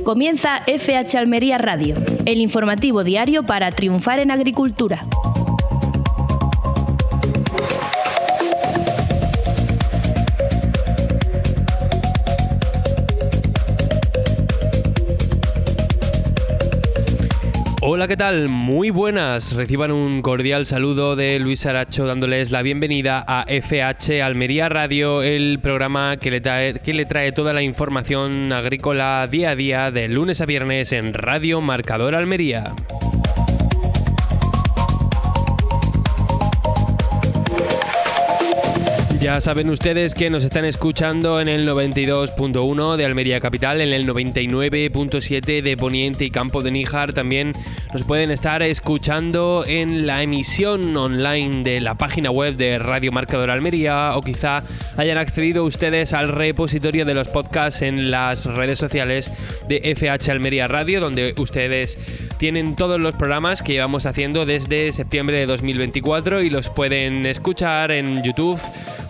Comienza FH Almería Radio, el informativo diario para triunfar en agricultura. Hola, ¿qué tal? Muy buenas. Reciban un cordial saludo de Luis Aracho dándoles la bienvenida a FH Almería Radio, el programa que le trae toda la información agrícola día a día de lunes a viernes en Radio Marcador Almería. Ya saben ustedes que nos están escuchando en el 92.1 de Almería Capital, en el 99.7 de Poniente y Campo de Níjar. También nos pueden estar escuchando en la emisión online de la página web de Radio Marcador Almería, o quizá hayan accedido ustedes al repositorio de los podcasts en las redes sociales de FH Almería Radio, donde ustedes tienen todos los programas que llevamos haciendo desde septiembre de 2024 y los pueden escuchar en YouTube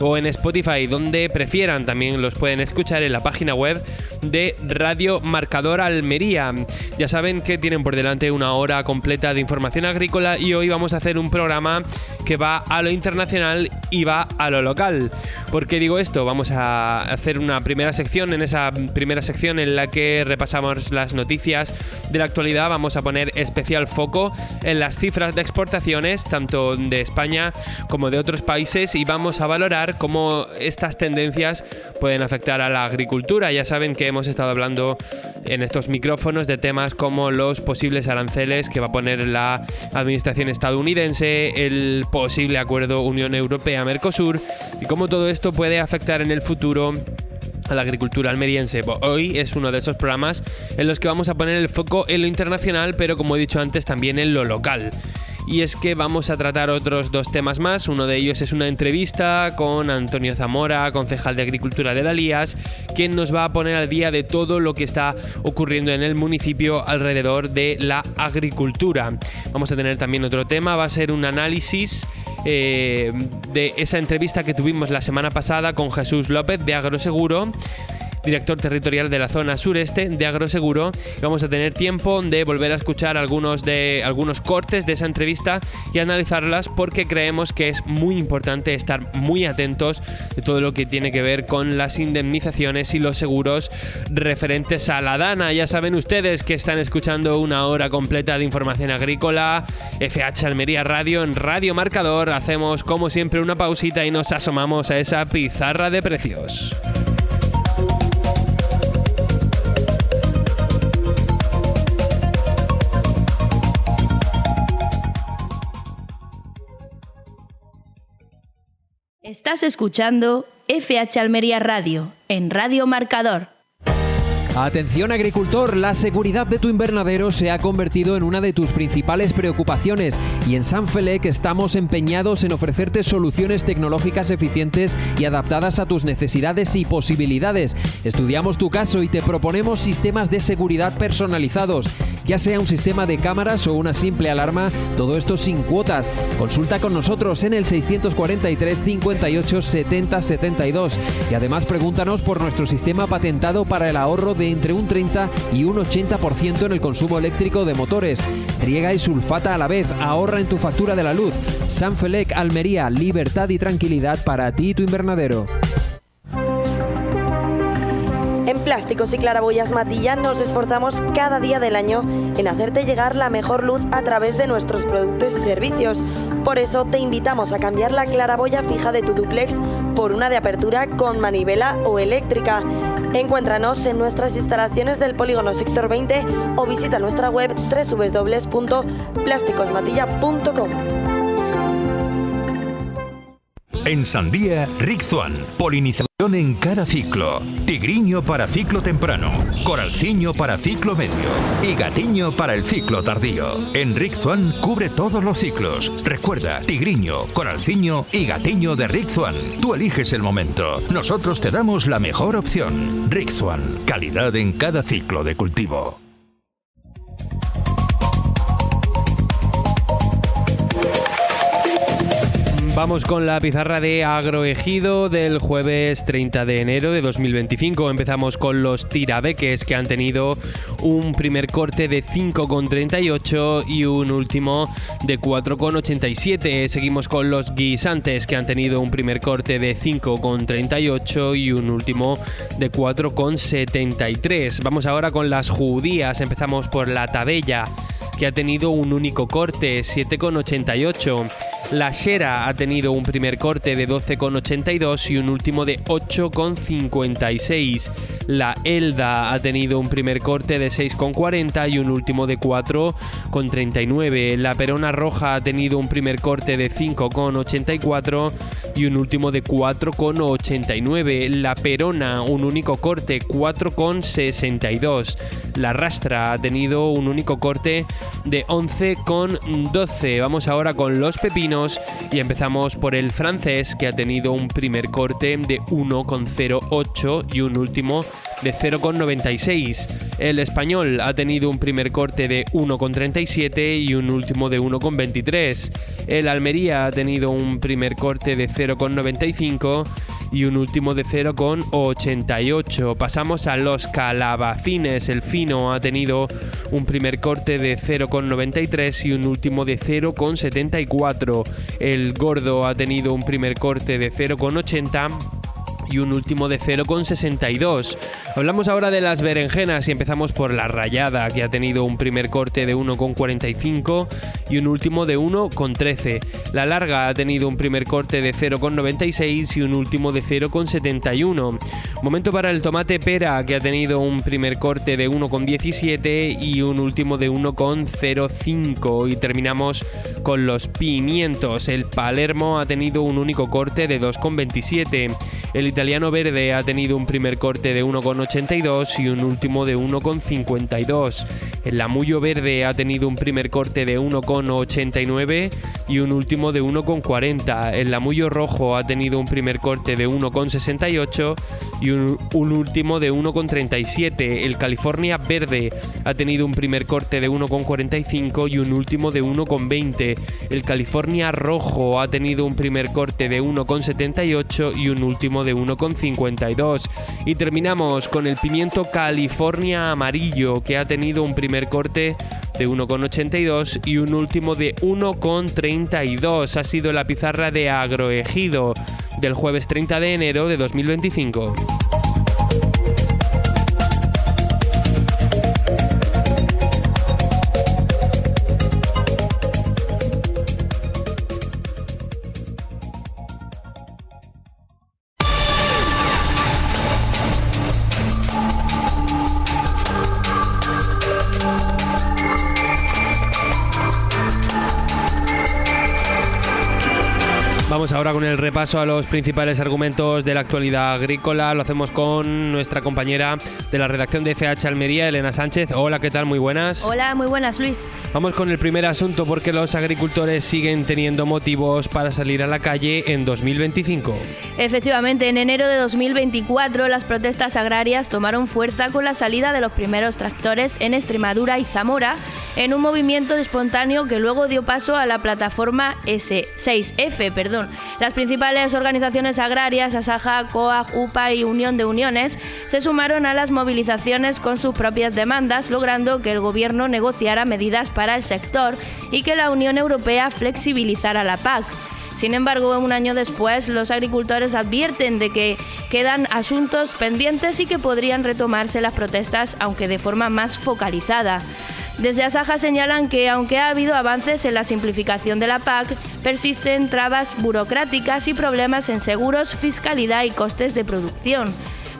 o en Spotify, donde prefieran. También los pueden escuchar en la página web de Radio Marcador Almería. Ya saben que tienen por delante una hora completa de información agrícola y hoy vamos a hacer un programa que va a lo internacional y va a lo local. ¿Por qué digo esto? Vamos a hacer una primera sección. En esa primera sección en la que repasamos las noticias de la actualidad, vamos a poner especial foco en las cifras de exportaciones, tanto de España como de otros países, y vamos a valorar cómo estas tendencias pueden afectar a la agricultura. Ya saben que hemos estado hablando en estos micrófonos de temas como los posibles aranceles que va a poner la administración estadounidense, el posible acuerdo Unión Europea-Mercosur y cómo todo esto puede afectar en el futuro a la agricultura almeriense. Hoy es uno de esos programas en los que vamos a poner el foco en lo internacional, pero como he dicho antes, también en lo local. Y es que vamos a tratar otros dos temas más. Uno de ellos es una entrevista con Antonio Zamora, concejal de Agricultura de Dalías, quien nos va a poner al día de todo lo que está ocurriendo en el municipio alrededor de la agricultura. Vamos a tener también otro tema, va a ser un análisis de esa entrevista que tuvimos la semana pasada con Jesús López de Agroseguro, director territorial de la zona sureste de Agroseguro. Vamos a tener tiempo de volver a escuchar algunos cortes de esa entrevista y analizarlas, porque creemos que es muy importante estar muy atentos de todo lo que tiene que ver con las indemnizaciones y los seguros referentes a la dana. Ya saben ustedes que están escuchando una hora completa de información agrícola, FH Almería Radio en Radio Marcador. Hacemos como siempre una pausita y nos asomamos a esa pizarra de precios. Estás escuchando FH Almería Radio en Radio Marcador. Atención agricultor, la seguridad de tu invernadero se ha convertido en una de tus principales preocupaciones y en Sanfelec estamos empeñados en ofrecerte soluciones tecnológicas eficientes y adaptadas a tus necesidades y posibilidades. Estudiamos tu caso y te proponemos sistemas de seguridad personalizados, ya sea un sistema de cámaras o una simple alarma, todo esto sin cuotas. Consulta con nosotros en el 643 58 70 72 y además pregúntanos por nuestro sistema patentado para el ahorro de entre un 30 y un 80% en el consumo eléctrico de motores. Riega y sulfata a la vez, ahorra en tu factura de la luz. Sanfelec Almería, libertad y tranquilidad para ti y tu invernadero. En Plásticos y Claraboyas Matilla nos esforzamos cada día del año en hacerte llegar la mejor luz a través de nuestros productos y servicios. Por eso te invitamos a cambiar la claraboya fija de tu dúplex por una de apertura con manivela o eléctrica. Encuéntranos en nuestras instalaciones del Polígono Sector 20 o visita nuestra web www.plásticosmatilla.com. En Sandía, Rixzuan, polinización en cada ciclo. Tigriño para ciclo temprano, coralciño para ciclo medio y gatiño para el ciclo tardío. En Rixzuan cubre todos los ciclos. Recuerda, tigriño, coralciño y gatiño de Rixzuan. Tú eliges el momento. Nosotros te damos la mejor opción. Rixzuan, calidad en cada ciclo de cultivo. Vamos con la pizarra de Agroejido del jueves 30 de enero de 2025. Empezamos con los tirabeques, que han tenido un primer corte de 5,38 y un último de 4,87. Seguimos con los guisantes, que han tenido un primer corte de 5,38 y un último de 4,73. Vamos ahora con las judías. Empezamos por la tabella, que ha tenido un único corte, 7,88. La Xera ha tenido un primer corte de 12,82 y un último de 8,56. La Elda ha tenido un primer corte de 6,40 y un último de 4,39. La Perona Roja ha tenido un primer corte de 5,84 y un último de 4,89. La Perona, un único corte, 4,62. La Rastra ha tenido un único corte de 11,12. Vamos ahora con los pepinos y empezamos por el francés, que ha tenido un primer corte de 1,08 y un último de 0,96. El español ha tenido un primer corte de 1,37 y un último de 1,23. El Almería ha tenido un primer corte de 0,95 y un último de 0,88. Pasamos a los calabacines. El fino ha tenido un primer corte de 0,93 y un último de 0,74. El gordo ha tenido un primer corte de 0,80 y un último de 0,62. Hablamos ahora de las berenjenas y empezamos por la rallada, que ha tenido un primer corte de 1,45 y un último de 1,13. La larga ha tenido un primer corte de 0,96 y un último de 0,71. Momento para el tomate pera, que ha tenido un primer corte de 1,17 y un último de 1,05. Y terminamos con los pimientos. El Palermo ha tenido un único corte de 2,27. El italiano verde ha tenido un primer corte de 1,82 y un último de 1,52. El lamullo verde ha tenido un primer corte de 1,89 y un último de 1,40. El lamullo rojo ha tenido un primer corte de 1,68 y un último de 1,37. El California verde ha tenido un primer corte de 1,45 y un último de 1,20. El California rojo ha tenido un primer corte de 1,78 y un último de 1,52. Y terminamos con el pimiento California amarillo, que ha tenido un primer corte de 1,82 y un último de 1,32. Ha sido la pizarra de Agroejido del jueves 30 de enero de 2025. Vamos ahora con el repaso a los principales argumentos de la actualidad agrícola. Lo hacemos con nuestra compañera de la redacción de FH Almería, Elena Sánchez. Hola, ¿qué tal? Muy buenas. Hola, muy buenas, Luis. Vamos con el primer asunto, porque los agricultores siguen teniendo motivos para salir a la calle en 2025. Efectivamente, en enero de 2024 las protestas agrarias tomaron fuerza con la salida de los primeros tractores en Extremadura y Zamora, en un movimiento espontáneo que luego dio paso a la plataforma S6F. Las principales organizaciones agrarias, Asaja, COAG, UPA y Unión de Uniones, se sumaron a las movilizaciones con sus propias demandas, logrando que el gobierno negociara medidas para el sector y que la Unión Europea flexibilizara la PAC. Sin embargo, un año después, los agricultores advierten de que quedan asuntos pendientes y que podrían retomarse las protestas, aunque de forma más focalizada. Desde Asaja señalan que, aunque ha habido avances en la simplificación de la PAC, persisten trabas burocráticas y problemas en seguros, fiscalidad y costes de producción.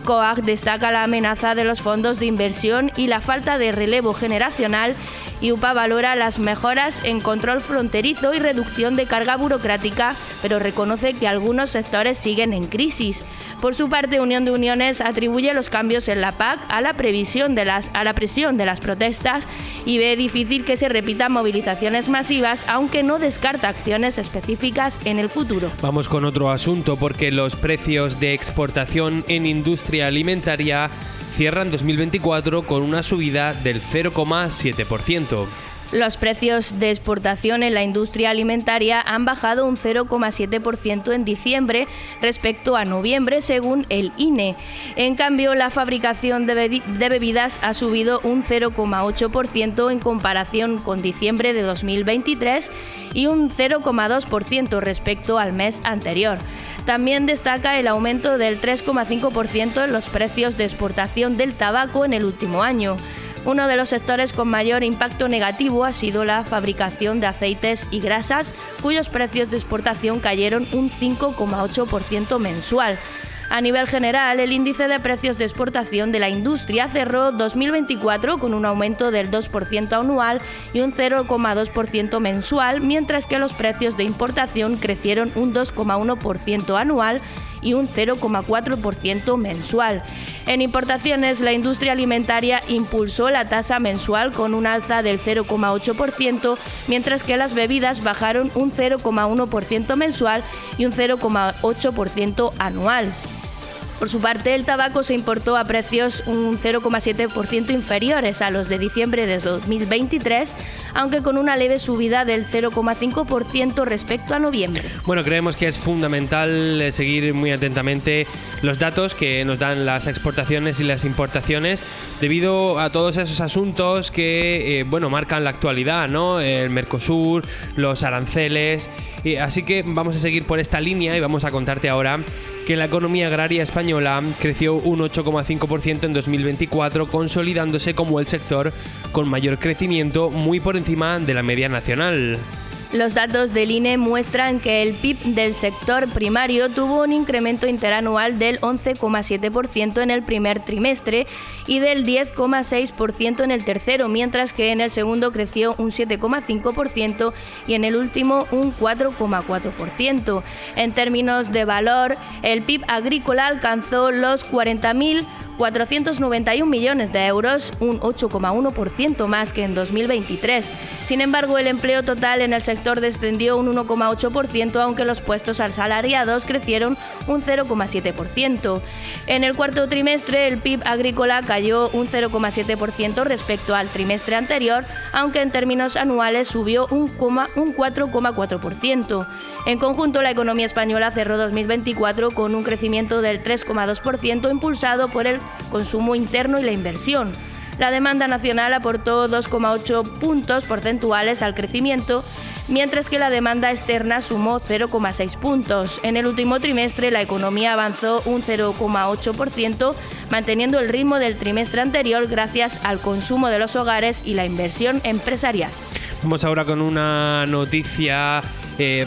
COAG destaca la amenaza de los fondos de inversión y la falta de relevo generacional, y UPA valora las mejoras en control fronterizo y reducción de carga burocrática, pero reconoce que algunos sectores siguen en crisis. Por su parte, Unión de Uniones atribuye los cambios en la PAC a la presión de las protestas y ve difícil que se repitan movilizaciones masivas, aunque no descarta acciones específicas en el futuro. Vamos con otro asunto, porque los precios de exportación en industria alimentaria cierran 2024 con una subida del 0,7%. Los precios de exportación en la industria alimentaria han bajado un 0,7% en diciembre respecto a noviembre, según el INE. En cambio, la fabricación de bebidas ha subido un 0,8% en comparación con diciembre de 2023 y un 0,2% respecto al mes anterior. También destaca el aumento del 3,5% en los precios de exportación del tabaco en el último año. Uno de los sectores con mayor impacto negativo ha sido la fabricación de aceites y grasas, cuyos precios de exportación cayeron un 5,8% mensual. A nivel general, el índice de precios de exportación de la industria cerró 2024 con un aumento del 2% anual y un 0,2% mensual, mientras que los precios de importación crecieron un 2,1% anual y un 0,4% mensual. En importaciones, la industria alimentaria impulsó la tasa mensual con un alza del 0,8%, mientras que las bebidas bajaron un 0,1% mensual y un 0,8% anual. Por su parte, el tabaco se importó a precios un 0,7% inferiores a los de diciembre de 2023, aunque con una leve subida del 0,5% respecto a noviembre. Bueno, creemos que es fundamental seguir muy atentamente los datos que nos dan las exportaciones y las importaciones debido a todos esos asuntos que marcan la actualidad, ¿no? El Mercosur, los aranceles. Así que vamos a seguir por esta línea y vamos a contarte ahora que la economía agraria española creció un 8,5% en 2024, consolidándose como el sector con mayor crecimiento, muy por encima de la media nacional. Los datos del INE muestran que el PIB del sector primario tuvo un incremento interanual del 11,7% en el primer trimestre y del 10,6% en el tercero, mientras que en el segundo creció un 7,5% y en el último un 4,4%. En términos de valor, el PIB agrícola alcanzó los 40.491 millones de euros, un 8,1% más que en 2023. Sin embargo, el empleo total en el sector descendió un 1,8%, aunque los puestos asalariados crecieron un 0,7%. En el cuarto trimestre, el PIB agrícola cayó un 0,7% respecto al trimestre anterior, aunque en términos anuales subió un 4,4%. En conjunto, la economía española cerró 2024 con un crecimiento del 3,2%, impulsado por el consumo interno y la inversión. La demanda nacional aportó 2,8 puntos porcentuales al crecimiento, mientras que la demanda externa sumó 0,6 puntos. En el último trimestre, la economía avanzó un 0,8%, manteniendo el ritmo del trimestre anterior gracias al consumo de los hogares y la inversión empresarial. Vamos ahora con una noticia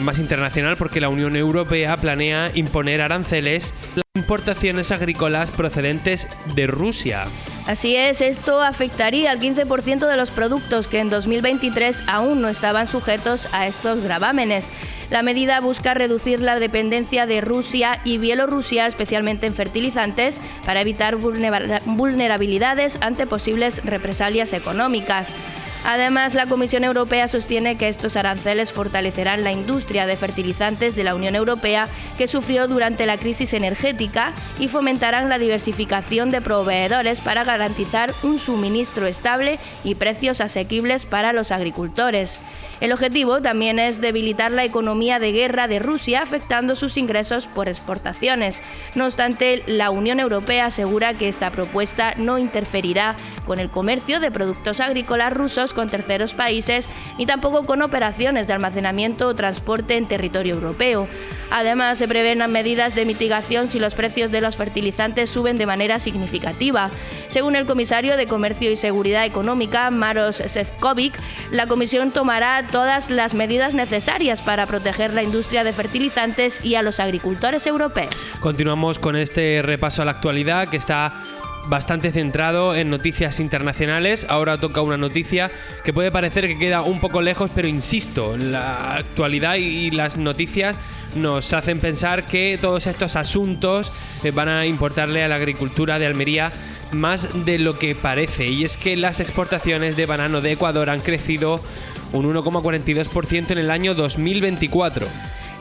más internacional, porque la Unión Europea planea imponer aranceles a las importaciones agrícolas procedentes de Rusia. Así es, esto afectaría al 15% de los productos que en 2023 aún no estaban sujetos a estos gravámenes. La medida busca reducir la dependencia de Rusia y Bielorrusia, especialmente en fertilizantes, para evitar vulnerabilidades ante posibles represalias económicas. Además, la Comisión Europea sostiene que estos aranceles fortalecerán la industria de fertilizantes de la Unión Europea, que sufrió durante la crisis energética, y fomentarán la diversificación de proveedores para garantizar un suministro estable y precios asequibles para los agricultores. El objetivo también es debilitar la economía de guerra de Rusia, afectando sus ingresos por exportaciones. No obstante, la Unión Europea asegura que esta propuesta no interferirá con el comercio de productos agrícolas rusos con terceros países, ni tampoco con operaciones de almacenamiento o transporte en territorio europeo. Además, se prevén medidas de mitigación si los precios de los fertilizantes suben de manera significativa. Según el comisario de Comercio y Seguridad Económica, Maroš Šefčovič, la Comisión tomará todas las medidas necesarias para proteger la industria de fertilizantes y a los agricultores europeos. Continuamos con este repaso a la actualidad, que está bastante centrado en noticias internacionales. Ahora toca una noticia que puede parecer que queda un poco lejos, pero insisto, la actualidad y las noticias nos hacen pensar que todos estos asuntos van a importarle a la agricultura de Almería más de lo que parece, y es que las exportaciones de banano de Ecuador han crecido un 1,42% en el año 2024.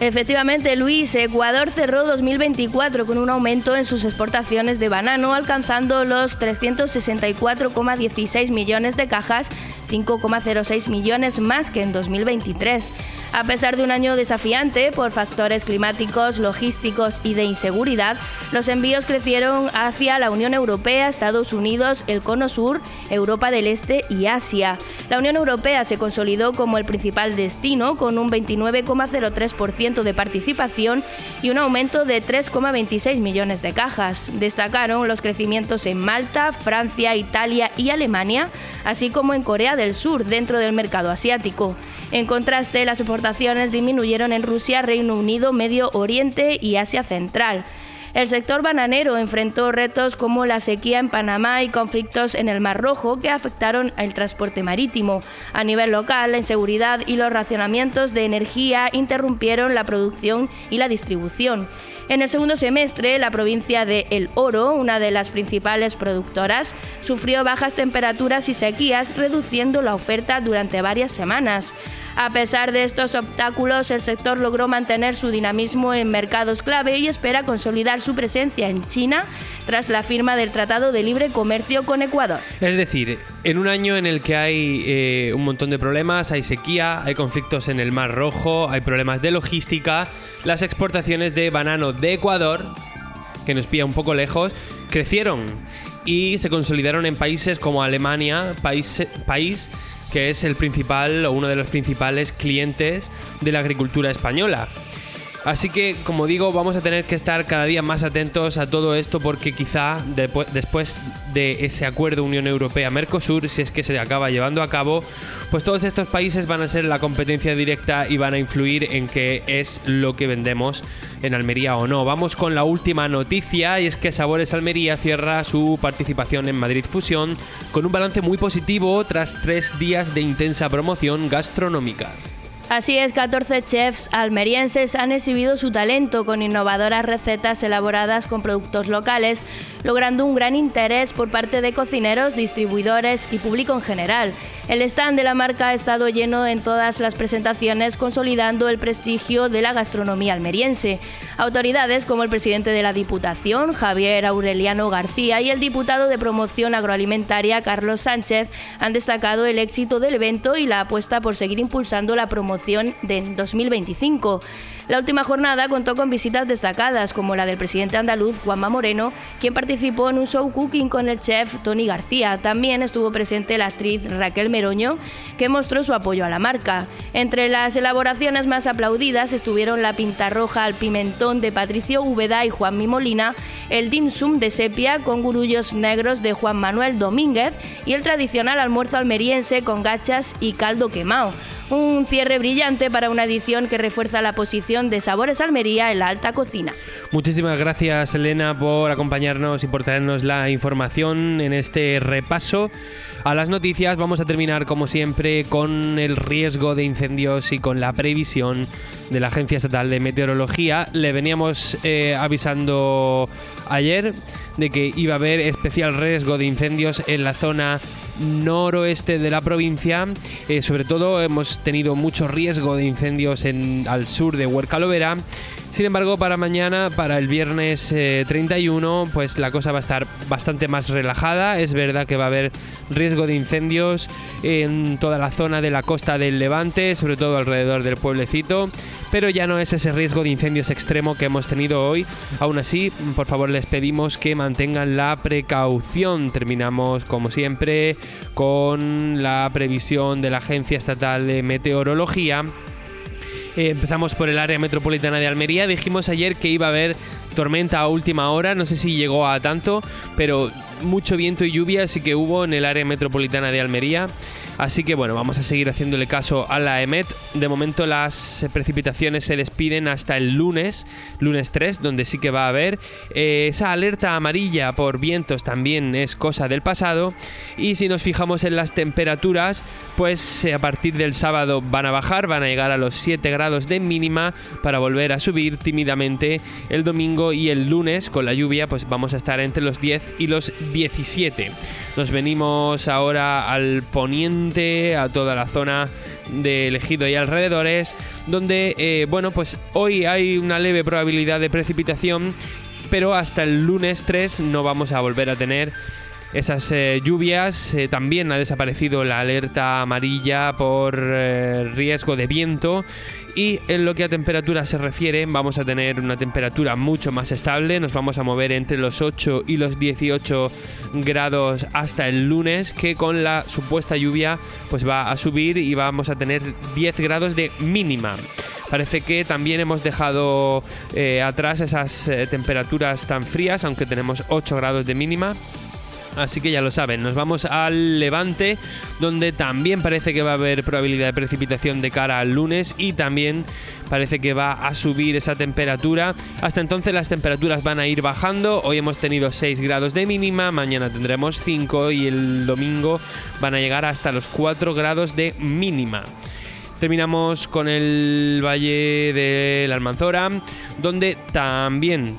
Efectivamente, Luis, Ecuador cerró 2024 con un aumento en sus exportaciones de banano, alcanzando los 364,16 millones de cajas, 5,06 millones más que en 2023. A pesar de un año desafiante por factores climáticos, logísticos y de inseguridad, los envíos crecieron hacia la Unión Europea, Estados Unidos, el Cono Sur, Europa del Este y Asia. La Unión Europea se consolidó como el principal destino, con un 29,03% de participación y un aumento de 3,26 millones de cajas. Destacaron los crecimientos en Malta, Francia, Italia y Alemania, así como en Corea del Sur, dentro del mercado asiático. En contraste, las exportaciones disminuyeron en Rusia, Reino Unido, Medio Oriente y Asia Central. El sector bananero enfrentó retos como la sequía en Panamá y conflictos en el Mar Rojo que afectaron al transporte marítimo. A nivel local, la inseguridad y los racionamientos de energía interrumpieron la producción y la distribución. En el segundo semestre, la provincia de El Oro, una de las principales productoras, sufrió bajas temperaturas y sequías, reduciendo la oferta durante varias semanas. A pesar de estos obstáculos, el sector logró mantener su dinamismo en mercados clave y espera consolidar su presencia en China tras la firma del Tratado de Libre Comercio con Ecuador. Es decir, en un año en el que hay un montón de problemas, hay sequía, hay conflictos en el Mar Rojo, hay problemas de logística, las exportaciones de banano de Ecuador, que nos pilla un poco lejos, crecieron y se consolidaron en países como Alemania, país que es el principal o uno de los principales clientes de la agricultura española. Así que, como digo, vamos a tener que estar cada día más atentos a todo esto porque quizá después de ese acuerdo Unión Europea-Mercosur, si es que se acaba llevando a cabo, pues todos estos países van a ser la competencia directa y van a influir en qué es lo que vendemos en Almería o no. Vamos con la última noticia y es que Sabores Almería cierra su participación en Madrid Fusión con un balance muy positivo tras 3 días de intensa promoción gastronómica. Así es, 14 chefs almerienses han exhibido su talento con innovadoras recetas elaboradas con productos locales, logrando un gran interés por parte de cocineros, distribuidores y público en general. El stand de la marca ha estado lleno en todas las presentaciones, consolidando el prestigio de la gastronomía almeriense. Autoridades como el presidente de la Diputación, Javier Aureliano García, y el diputado de Promoción Agroalimentaria, Carlos Sánchez, han destacado el éxito del evento y la apuesta por seguir impulsando la promoción de 2025. La última jornada contó con visitas destacadas, como la del presidente andaluz, Juanma Moreno, quien participó en un show cooking con el chef Tony García. También estuvo presente la actriz Raquel Meroño, que mostró su apoyo a la marca. Entre las elaboraciones más aplaudidas estuvieron la pinta roja al pimentón de Patricio Úbeda y Juanmi Molina, el dim sum de sepia con gurullos negros de Juan Manuel Domínguez y el tradicional almuerzo almeriense con gachas y caldo quemado. Un cierre brillante para una edición que refuerza la posición de Sabores Almería en la alta cocina. Muchísimas gracias, Elena, por acompañarnos y por traernos la información en este repaso a las noticias. Vamos a terminar, como siempre, con el riesgo de incendios y con la previsión de la Agencia Estatal de Meteorología. Le veníamos avisando ayer de que iba a haber especial riesgo de incendios en la zona noroeste de la provincia. Sobre todo hemos tenido mucho riesgo de incendios al sur de Huerca-Lovera. Sin embargo, para mañana, para el viernes 31, pues la cosa va a estar bastante más relajada. Es verdad que va a haber riesgo de incendios en toda la zona de la costa del Levante, sobre todo alrededor del pueblecito, pero ya no es ese riesgo de incendios extremo que hemos tenido hoy. Aún así, por favor, les pedimos que mantengan la precaución. Terminamos, como siempre, con la previsión de la Agencia Estatal de Meteorología. Empezamos por el área metropolitana de Almería. Dijimos ayer que iba a haber tormenta a última hora, no sé si llegó a tanto, pero mucho viento y lluvia sí que hubo en el área metropolitana de Almería. Así que bueno, vamos a seguir haciéndole caso a la EMET. De momento las precipitaciones se despiden hasta el lunes 3, donde sí que va a haber. Esa alerta amarilla por vientos también es cosa del pasado. Y si nos fijamos en las temperaturas, pues a partir del sábado van a bajar, van a llegar a los 7 grados de mínima para volver a subir tímidamente el domingo, y el lunes con la lluvia pues vamos a estar entre los 10 y los 17. Nos venimos ahora al poniente, a toda la zona de Ejido y alrededores, donde pues hoy hay una leve probabilidad de precipitación, pero hasta el lunes 3 no vamos a volver a tener esas lluvias. También ha desaparecido la alerta amarilla por riesgo de viento. Y en lo que a temperatura se refiere, vamos a tener una temperatura mucho más estable. Nos vamos a mover entre los 8 y los 18 grados hasta el lunes, que con la supuesta lluvia pues va a subir y vamos a tener 10 grados de mínima. Parece que también hemos dejado atrás esas temperaturas tan frías, aunque tenemos 8 grados de mínima. Así que ya lo saben, nos vamos al Levante, donde también parece que va a haber probabilidad de precipitación de cara al lunes y también parece que va a subir esa temperatura. Hasta entonces las temperaturas van a ir bajando. Hoy hemos tenido 6 grados de mínima, mañana tendremos 5 y el domingo van a llegar hasta los 4 grados de mínima. Terminamos con el Valle de la Almanzora, donde también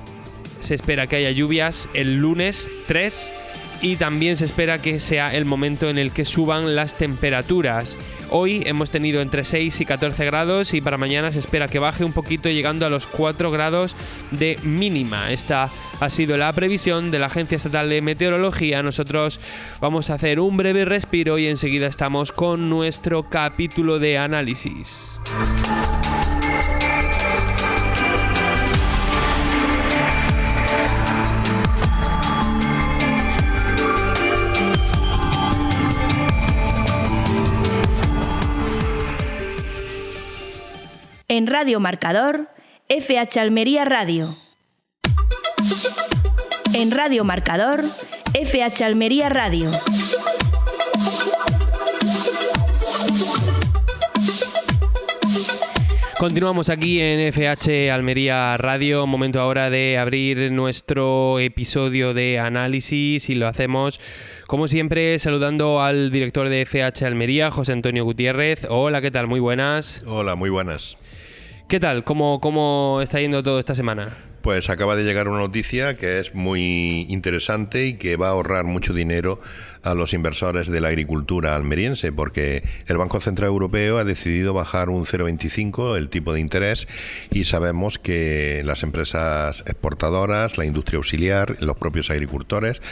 se espera que haya lluvias el lunes 3. Y también se espera que sea el momento en el que suban las temperaturas. Hoy hemos tenido entre 6 y 14 grados y para mañana se espera que baje un poquito, llegando a los 4 grados de mínima. Esta ha sido la previsión de la Agencia Estatal de Meteorología. Nosotros vamos a hacer un breve respiro y enseguida estamos con nuestro capítulo de análisis. En Radio Marcador, FH Almería Radio. En Radio Marcador, FH Almería Radio. Continuamos aquí en FH Almería Radio. Momento ahora de abrir nuestro episodio de análisis y lo hacemos, como siempre, saludando al director de FH Almería, José Antonio Gutiérrez. Hola, ¿qué tal? Muy buenas. Hola, muy buenas. ¿Qué tal? ¿Cómo está yendo todo esta semana? Pues acaba de llegar una noticia que es muy interesante y que va a ahorrar mucho dinero a los inversores de la agricultura almeriense, porque el Banco Central Europeo ha decidido bajar un 0,25 el tipo de interés y sabemos que las empresas exportadoras, la industria auxiliar, los propios agricultores,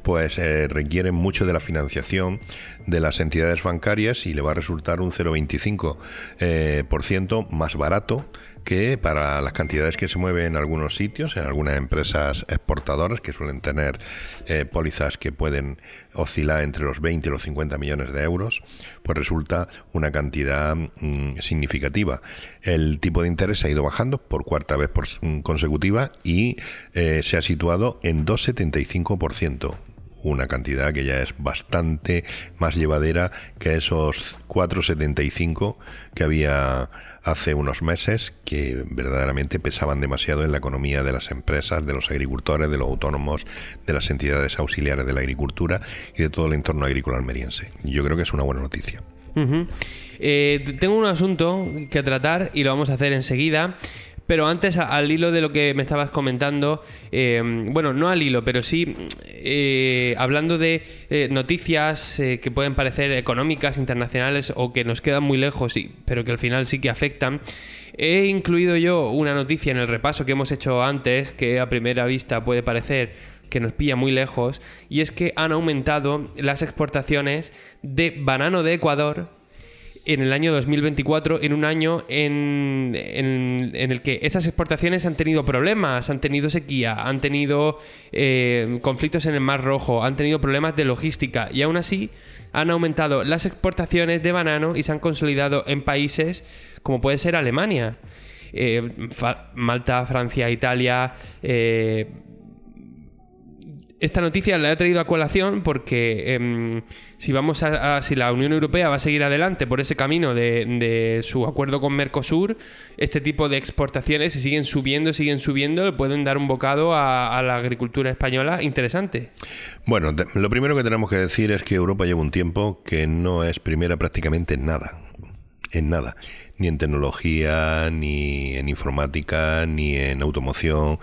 pues requieren mucho de la financiación de las entidades bancarias y le va a resultar un 0,25% más barato que para las cantidades que se mueven en algunos sitios, en algunas empresas exportadoras que suelen tener pólizas que pueden oscilar entre los 20 y los 50 millones de euros, pues resulta una cantidad significativa. El tipo de interés ha ido bajando por cuarta vez consecutiva y se ha situado en 2,75%. Una cantidad que ya es bastante más llevadera que esos 4,75 que había hace unos meses, que verdaderamente pesaban demasiado en la economía de las empresas, de los agricultores, de los autónomos, de las entidades auxiliares de la agricultura y de todo el entorno agrícola almeriense. Yo creo que es una buena noticia. Tengo un asunto que tratar y lo vamos a hacer enseguida. Pero antes, al hilo de lo que me estabas comentando, bueno, no al hilo, pero sí hablando de noticias que pueden parecer económicas, internacionales o que nos quedan muy lejos, pero que al final sí que afectan, he incluido yo una noticia en el repaso que hemos hecho antes, que a primera vista puede parecer que nos pilla muy lejos, y es que han aumentado las exportaciones de banano de Ecuador en el año 2024, en un año en el que esas exportaciones han tenido problemas, han tenido sequía, han tenido conflictos en el Mar Rojo, han tenido problemas de logística y aún así han aumentado las exportaciones de banano y se han consolidado en países como puede ser Alemania, Malta, Francia, Italia. Esta noticia la he traído a colación porque si la Unión Europea va a seguir adelante por ese camino de su acuerdo con Mercosur, este tipo de exportaciones, si siguen subiendo, pueden dar un bocado a la agricultura española interesante. Bueno, lo primero que tenemos que decir es que Europa lleva un tiempo que no es primera prácticamente en nada. en nada, ni en tecnología, ni en informática, ni en automoción,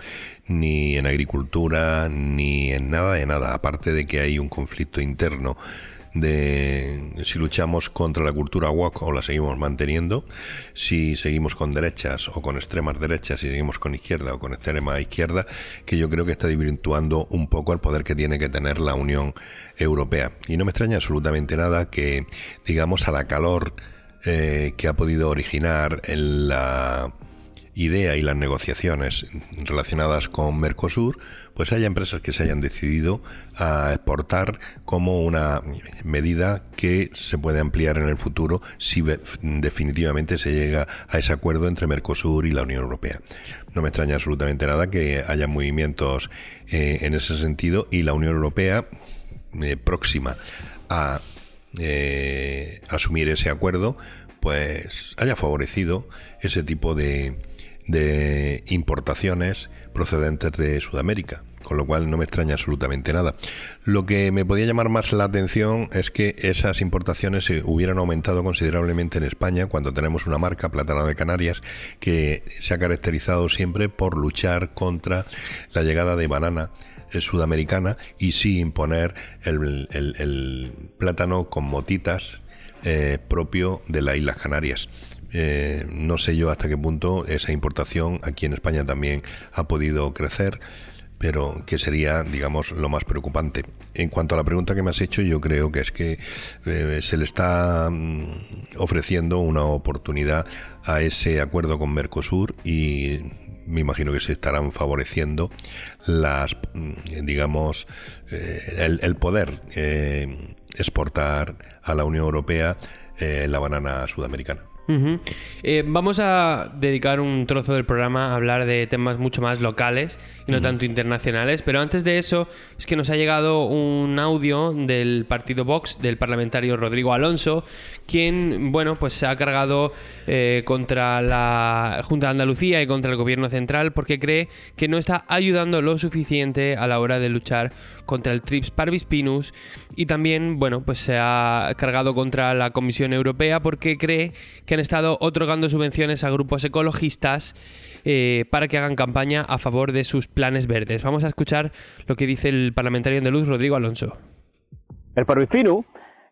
ni en agricultura, ni en nada de nada, aparte de que hay un conflicto interno de si luchamos contra la cultura woke o la seguimos manteniendo, si seguimos con derechas o con extremas derechas, si seguimos con izquierda o con extrema izquierda, que yo creo que está desvirtuando un poco el poder que tiene que tener la Unión Europea. Y no me extraña absolutamente nada que, digamos, a la calor que ha podido originar en la idea y las negociaciones relacionadas con Mercosur, pues haya empresas que se hayan decidido a exportar como una medida que se puede ampliar en el futuro si definitivamente se llega a ese acuerdo entre Mercosur y la Unión Europea. No me extraña absolutamente nada que haya movimientos en ese sentido, y la Unión Europea próxima a asumir ese acuerdo, pues haya favorecido ese tipo de importaciones procedentes de Sudamérica, con lo cual no me extraña absolutamente nada. Lo que me podía llamar más la atención es que esas importaciones se hubieran aumentado considerablemente en España, cuando tenemos una marca, Plátano de Canarias, que se ha caracterizado siempre por luchar contra la llegada de banana sudamericana y sí imponer el plátano con motitas propio de las Islas Canarias. No sé yo hasta qué punto esa importación aquí en España también ha podido crecer, pero que sería, digamos, lo más preocupante. En cuanto a la pregunta que me has hecho, yo creo que es que se le está ofreciendo una oportunidad a ese acuerdo con Mercosur, y me imagino que se estarán favoreciendo las, digamos, el poder exportar a la Unión Europea la banana sudamericana. Uh-huh. Vamos a dedicar un trozo del programa a hablar de temas mucho más locales y no tanto internacionales, pero antes de eso es que nos ha llegado un audio del partido Vox, del parlamentario Rodrigo Alonso, quien, bueno, pues se ha cargado contra la Junta de Andalucía y contra el gobierno central porque cree que no está ayudando lo suficiente a la hora de luchar contra el Trips parvispinus, y también, bueno, pues se ha cargado contra la Comisión Europea porque cree que han estado otorgando subvenciones a grupos ecologistas para que hagan campaña a favor de sus planes verdes. Vamos a escuchar lo que dice el parlamentario andaluz Rodrigo Alonso. El parvispinus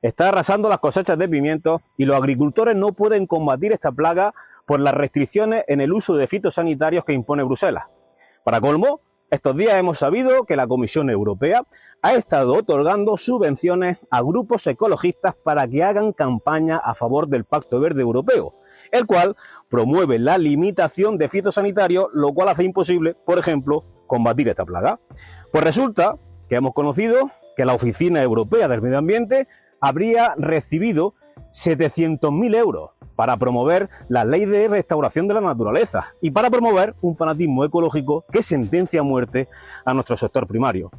está arrasando las cosechas de pimientos y los agricultores no pueden combatir esta plaga por las restricciones en el uso de fitosanitarios que impone Bruselas. Para colmo, estos días hemos sabido que la Comisión Europea ha estado otorgando subvenciones a grupos ecologistas para que hagan campaña a favor del Pacto Verde Europeo, el cual promueve la limitación de fitosanitarios, lo cual hace imposible, por ejemplo, combatir esta plaga. Pues resulta que hemos conocido que la Oficina Europea del Medio Ambiente habría recibido 700.000 euros para promover la ley de restauración de la naturaleza y para promover un fanatismo ecológico que sentencia a muerte a nuestro sector primario.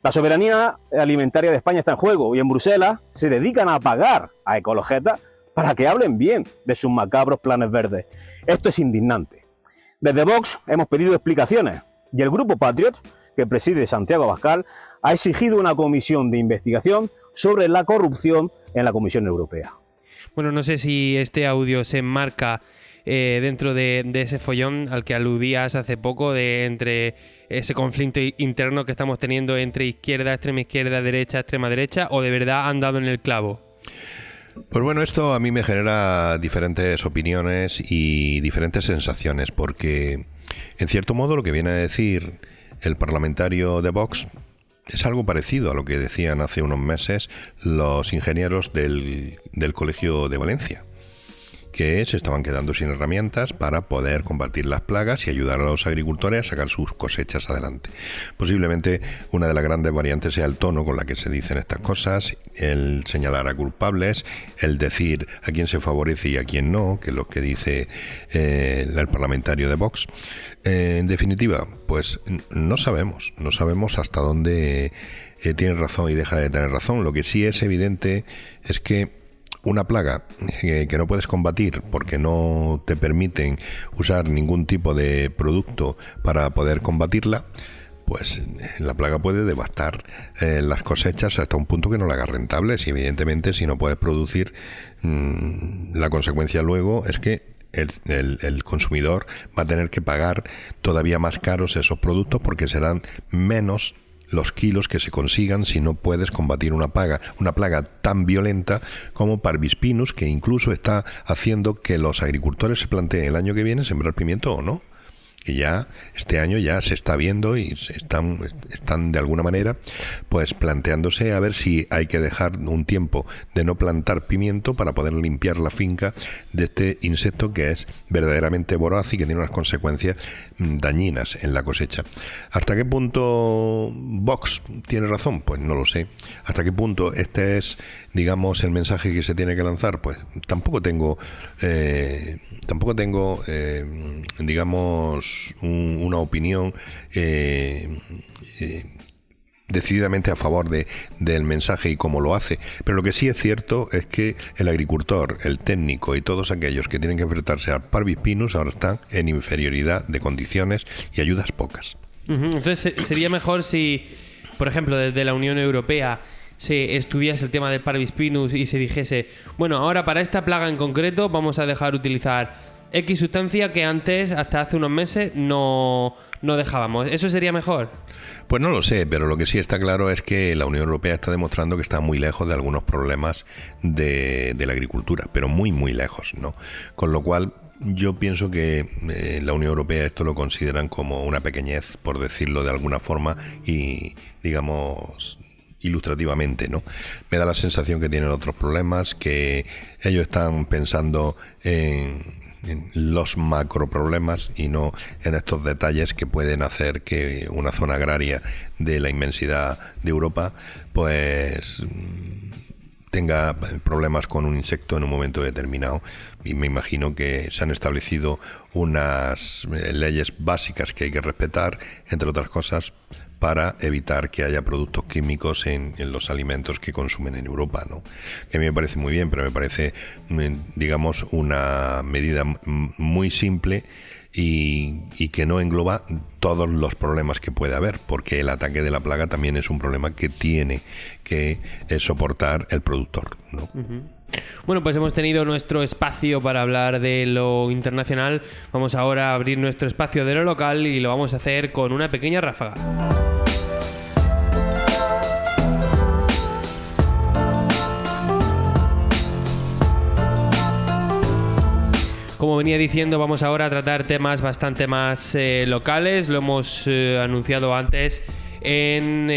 La soberanía alimentaria de España está en juego y en Bruselas se dedican a pagar a ecologetas para que hablen bien de sus macabros planes verdes. Esto es indignante. Desde Vox hemos pedido explicaciones y el Grupo Patriot, que preside Santiago Abascal, ha exigido una comisión de investigación sobre la corrupción en la Comisión Europea. Bueno, no sé si este audio se enmarca dentro de ese follón al que aludías hace poco, entre ese conflicto interno que estamos teniendo entre izquierda, extrema izquierda, derecha, extrema derecha, o de verdad han dado en el clavo. Pues bueno, esto a mí me genera diferentes opiniones y diferentes sensaciones, porque en cierto modo lo que viene a decir el parlamentario de Vox es algo parecido a lo que decían hace unos meses los ingenieros del Colegio de Valencia, que se estaban quedando sin herramientas para poder combatir las plagas y ayudar a los agricultores a sacar sus cosechas adelante. Posiblemente una de las grandes variantes sea el tono con la que se dicen estas cosas, el señalar a culpables, el decir a quién se favorece y a quién no, que es lo que dice el parlamentario de Vox. En definitiva, pues no sabemos hasta dónde tiene razón y deja de tener razón. Lo que sí es evidente es que una plaga que no puedes combatir porque no te permiten usar ningún tipo de producto para poder combatirla, pues la plaga puede devastar las cosechas hasta un punto que no la haga rentables, y evidentemente si no puedes producir, la consecuencia luego es que el consumidor va a tener que pagar todavía más caros esos productos, porque serán menos los kilos que se consigan si no puedes combatir una plaga tan violenta como Parvis Pinus, que incluso está haciendo que los agricultores se planteen el año que viene sembrar pimiento o no. Y ya este año ya se está viendo y están de alguna manera pues planteándose a ver si hay que dejar un tiempo de no plantar pimiento para poder limpiar la finca de este insecto que es verdaderamente voraz y que tiene unas consecuencias dañinas en la cosecha. ¿Hasta qué punto Vox tiene razón? Pues no lo sé. ¿Hasta qué punto este es, digamos, el mensaje que se tiene que lanzar? Pues tampoco tengo digamos, una opinión decididamente a favor del mensaje y cómo lo hace, pero lo que sí es cierto es que el agricultor, el técnico y todos aquellos que tienen que enfrentarse al Parvis Pinus ahora están en inferioridad de condiciones y ayudas pocas. Entonces sería mejor si, por ejemplo, desde la Unión Europea se estudiase el tema del Parvis Pinus y se dijese, bueno, ahora para esta plaga en concreto vamos a dejar utilizar X sustancia que antes, hasta hace unos meses, no dejábamos. ¿Eso sería mejor? Pues no lo sé, pero lo que sí está claro es que la Unión Europea está demostrando que está muy lejos de algunos problemas de la agricultura, pero muy, muy lejos, ¿no? Con lo cual, yo pienso que la Unión Europea esto lo consideran como una pequeñez, por decirlo de alguna forma, y, digamos, ilustrativamente, ¿no? Me da la sensación que tienen otros problemas, que ellos están pensando en los macroproblemas y no en estos detalles que pueden hacer que una zona agraria de la inmensidad de Europa pues tenga problemas con un insecto en un momento determinado. Y me imagino que se han establecido unas leyes básicas que hay que respetar, entre otras cosas, para evitar que haya productos químicos en los alimentos que consumen en Europa, ¿no? Que a mí me parece muy bien, pero me parece, digamos, una medida muy simple y que no engloba todos los problemas que puede haber, porque el ataque de la plaga también es un problema que tiene que soportar el productor, ¿no? Bueno, pues hemos tenido nuestro espacio para hablar de lo internacional. Vamos ahora a abrir nuestro espacio de lo local y lo vamos a hacer con una pequeña ráfaga. Como venía diciendo, vamos ahora a tratar temas bastante más locales. Lo hemos anunciado antes al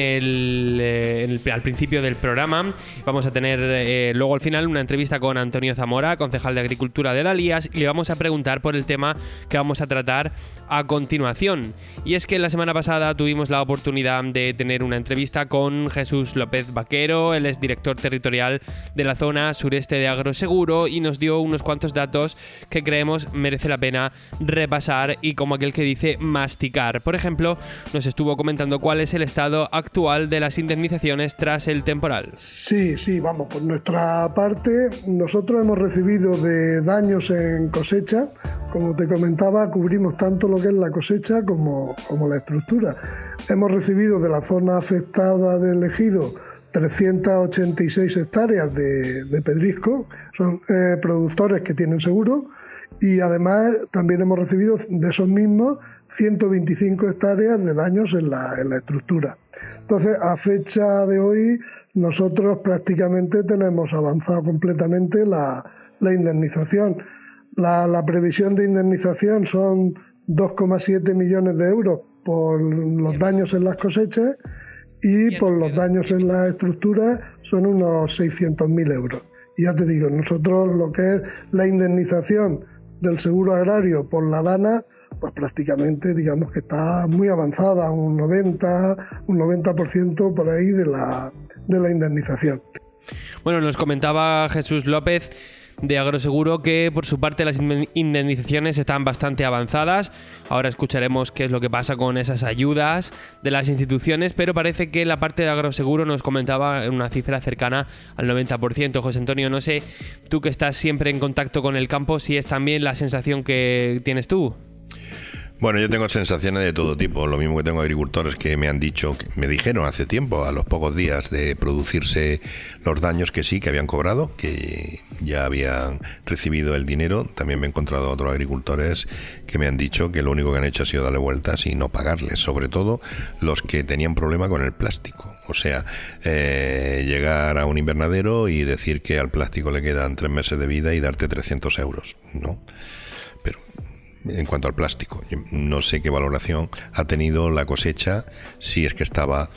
principio del programa. Vamos a tener luego al final una entrevista con Antonio Zamora, concejal de Agricultura de Dalías, y le vamos a preguntar por el tema que vamos a tratar a continuación. Y es que la semana pasada tuvimos la oportunidad de tener una entrevista con Jesús López Vaquero. Él es director territorial de la zona sureste de Agroseguro y nos dio unos cuantos datos que creemos merece la pena repasar y, como aquel que dice, masticar. Por ejemplo, nos estuvo comentando cuál es el estado actual de las indemnizaciones tras el temporal. Sí, vamos, por nuestra parte, nosotros hemos recibido de daños en cosecha, como te comentaba, cubrimos tanto lo que es la cosecha como la estructura. Hemos recibido de la zona afectada del ejido 386 hectáreas de pedrisco, son productores que tienen seguro, y además también hemos recibido de esos mismos 125 hectáreas de daños en la estructura. Entonces, a fecha de hoy, nosotros prácticamente tenemos avanzado completamente la indemnización. La previsión de indemnización son 2,7 millones de euros por los daños en las cosechas y por los daños en la estructura son unos 600.000 euros. Y ya te digo, nosotros lo que es la indemnización del seguro agrario por la DANA, pues prácticamente digamos que está muy avanzada, un 90% por ahí de la indemnización. Bueno, nos comentaba Jesús López de Agroseguro que por su parte las indemnizaciones están bastante avanzadas. Ahora escucharemos qué es lo que pasa con esas ayudas de las instituciones, pero parece que la parte de Agroseguro nos comentaba una cifra cercana al 90%. José Antonio, no sé, tú que estás siempre en contacto con el campo, si es también la sensación que tienes tú. Bueno, yo tengo sensaciones de todo tipo. Lo mismo que tengo agricultores que me han dicho, que me dijeron hace tiempo, a los pocos días de producirse los daños, que sí, que habían cobrado, que ya habían recibido el dinero. También me he encontrado otros agricultores que me han dicho que lo único que han hecho ha sido darle vueltas y no pagarles, sobre todo los que tenían problema con el plástico. O sea, llegar a un invernadero y decir que al plástico le quedan 3 meses de vida y darte 300 euros, ¿no? Pero en cuanto al plástico, no sé qué valoración ha tenido la cosecha, si es que estaba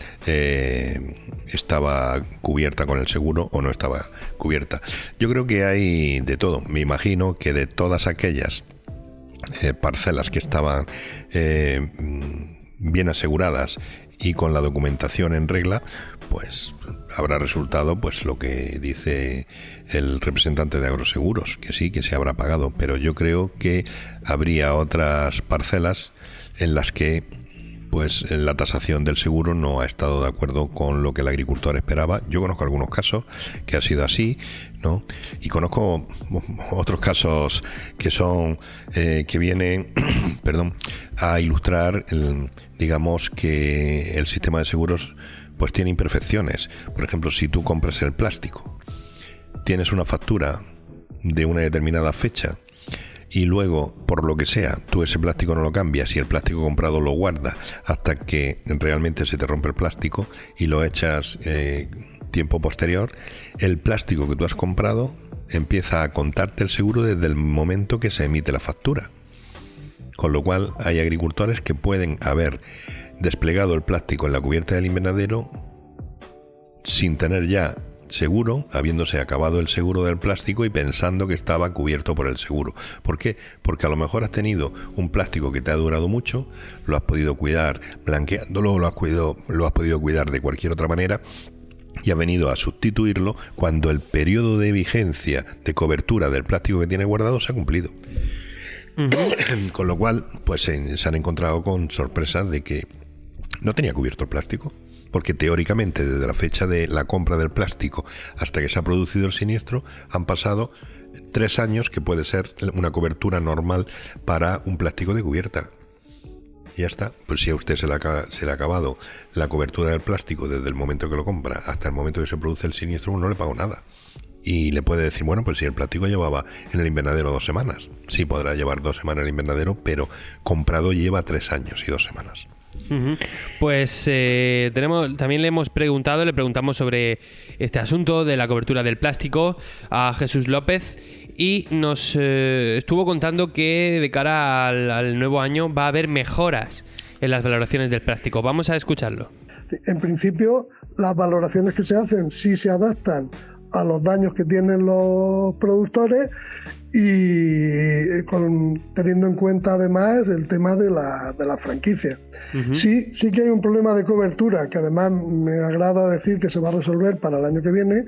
cubierta con el seguro o no estaba cubierta. Yo creo que hay de todo. Me imagino que de todas aquellas parcelas que estaban bien aseguradas y con la documentación en regla, pues habrá resultado pues lo que dice el representante de Agroseguros, que sí, que se habrá pagado, pero yo creo que habría otras parcelas en las que pues la tasación del seguro no ha estado de acuerdo con lo que el agricultor esperaba. Yo conozco algunos casos que ha sido así, ¿no? Y conozco otros casos que son que vienen a ilustrar digamos que el sistema de seguros pues tiene imperfecciones. Por ejemplo, si tú compras el plástico, tienes una factura de una determinada fecha y luego, por lo que sea, tú ese plástico no lo cambias y el plástico comprado lo guardas hasta que realmente se te rompe el plástico y lo echas tiempo posterior, el plástico que tú has comprado empieza a contarte el seguro desde el momento que se emite la factura. Con lo cual hay agricultores que pueden haber desplegado el plástico en la cubierta del invernadero sin tener ya seguro, habiéndose acabado el seguro del plástico y pensando que estaba cubierto por el seguro. ¿Por qué? Porque a lo mejor has tenido un plástico que te ha durado mucho, lo has podido cuidar blanqueándolo, lo has podido cuidar de cualquier otra manera y ha venido a sustituirlo cuando el periodo de vigencia de cobertura del plástico que tiene guardado se ha cumplido. Con lo cual, pues se han encontrado con sorpresas de que no tenía cubierto el plástico, porque teóricamente desde la fecha de la compra del plástico hasta que se ha producido el siniestro han pasado 3 años, que puede ser una cobertura normal para un plástico de cubierta. Y ya está. Pues si a usted se le ha acabado la cobertura del plástico desde el momento que lo compra hasta el momento que se produce el siniestro, uno no le pagó nada. Y le puede decir, bueno, pues si el plástico llevaba en el invernadero 2 semanas, sí podrá llevar 2 semanas en el invernadero, pero comprado lleva 3 años y 2 semanas. Pues también le preguntamos sobre este asunto de la cobertura del plástico a Jesús López y nos estuvo contando que de cara al nuevo año va a haber mejoras en las valoraciones del plástico. Vamos a escucharlo. Sí, en principio, las valoraciones que se hacen sí se adaptan a los daños que tienen los productores y teniendo en cuenta además el tema de la franquicia. Sí que hay un problema de cobertura que además me agrada decir que se va a resolver para el año que viene,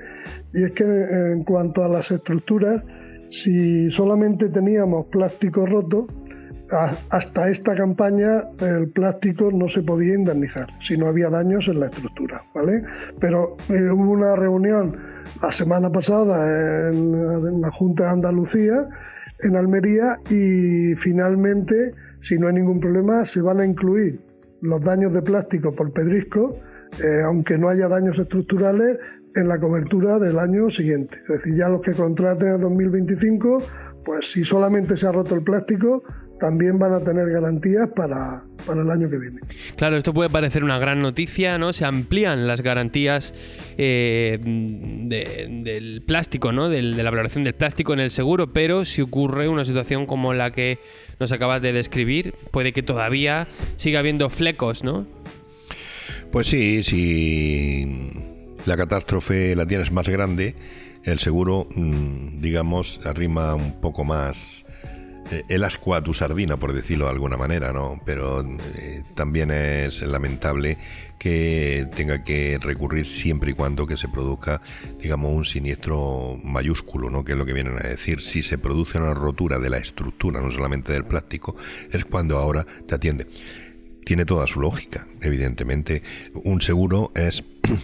y es que en cuanto a las estructuras, si solamente teníamos plástico roto, hasta esta campaña el plástico no se podía indemnizar si no había daños en la estructura, ¿vale? Pero hubo una reunión la semana pasada en la Junta de Andalucía, en Almería, y finalmente, si no hay ningún problema, se van a incluir los daños de plástico por pedrisco, aunque no haya daños estructurales, en la cobertura del año siguiente. Es decir, ya los que contraten en 2025, pues si solamente se ha roto el plástico, también van a tener garantías para el año que viene. Claro, esto puede parecer una gran noticia, ¿no? Se amplían las garantías del plástico, ¿no? De la valoración del plástico en el seguro, pero si ocurre una situación como la que nos acabas de describir, puede que todavía siga habiendo flecos, ¿no? Pues sí, si la catástrofe la tienes más grande, el seguro, digamos, arrima un poco más el ascua a tu sardina, por decirlo de alguna manera, ¿no? Pero también es lamentable que tenga que recurrir siempre y cuando que se produzca, digamos, un siniestro mayúsculo, ¿no? Que es lo que vienen a decir. Si se produce una rotura de la estructura, no solamente del plástico, es cuando ahora te atiende. Tiene toda su lógica, evidentemente. Un seguro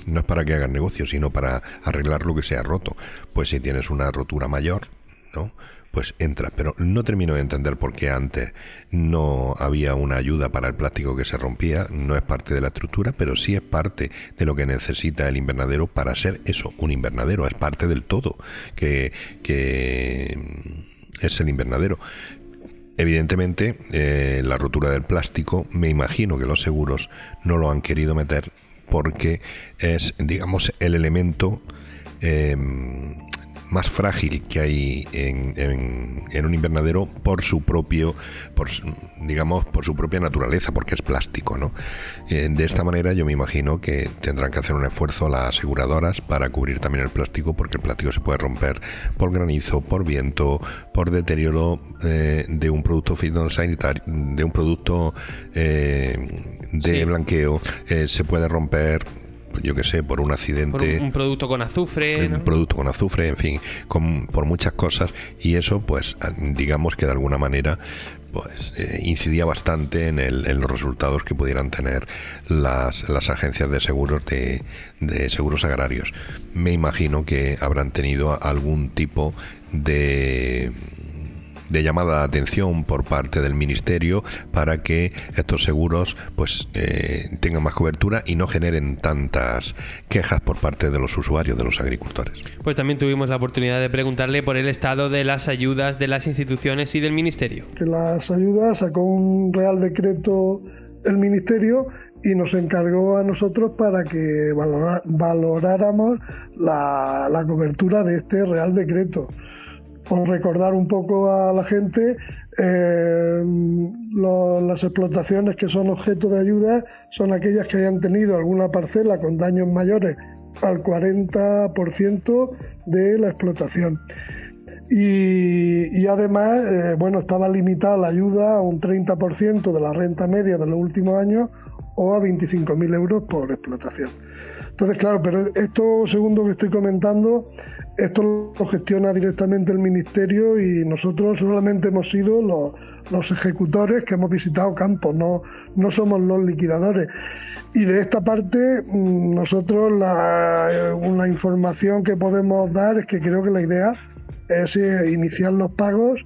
no es para que hagas negocio, sino para arreglar lo que se ha roto. Pues si tienes una rotura mayor, ¿no? Pues entra, pero no termino de entender por qué antes no había una ayuda para el plástico que se rompía. No es parte de la estructura, pero sí es parte de lo que necesita el invernadero para ser eso, un invernadero. Es parte del todo que es el invernadero. Evidentemente, la rotura del plástico, me imagino que los seguros no lo han querido meter porque es, digamos, el elemento más frágil que hay en un invernadero por su propia naturaleza, porque es plástico, ¿no? De esta manera yo me imagino que tendrán que hacer un esfuerzo las aseguradoras para cubrir también el plástico, porque el plástico se puede romper por granizo, por viento, por deterioro de un producto fitosanitario, de un producto de blanqueo, se puede romper, yo qué sé, por un accidente, por un producto con azufre, ¿no? Un producto con azufre, en fin, por muchas cosas, y eso, pues, digamos que de alguna manera, pues, incidía bastante en los resultados que pudieran tener las agencias de seguros de seguros agrarios. Me imagino que habrán tenido algún tipo de llamada de atención por parte del Ministerio para que estos seguros pues tengan más cobertura y no generen tantas quejas por parte de los usuarios, de los agricultores. Pues también tuvimos la oportunidad de preguntarle por el estado de las ayudas de las instituciones y del Ministerio. Que las ayudas sacó un Real Decreto el Ministerio y nos encargó a nosotros para que valoráramos la cobertura de este Real Decreto. Por recordar un poco a la gente, las explotaciones que son objeto de ayuda son aquellas que hayan tenido alguna parcela con daños mayores al 40% de la explotación. Y además, estaba limitada la ayuda a un 30% de la renta media de los últimos años o a 25.000 euros por explotación. Entonces, claro, pero esto segundo que estoy comentando, esto lo gestiona directamente el Ministerio y nosotros solamente hemos sido los ejecutores que hemos visitado campos, no somos los liquidadores. Y de esta parte, nosotros una información que podemos dar es que creo que la idea es iniciar los pagos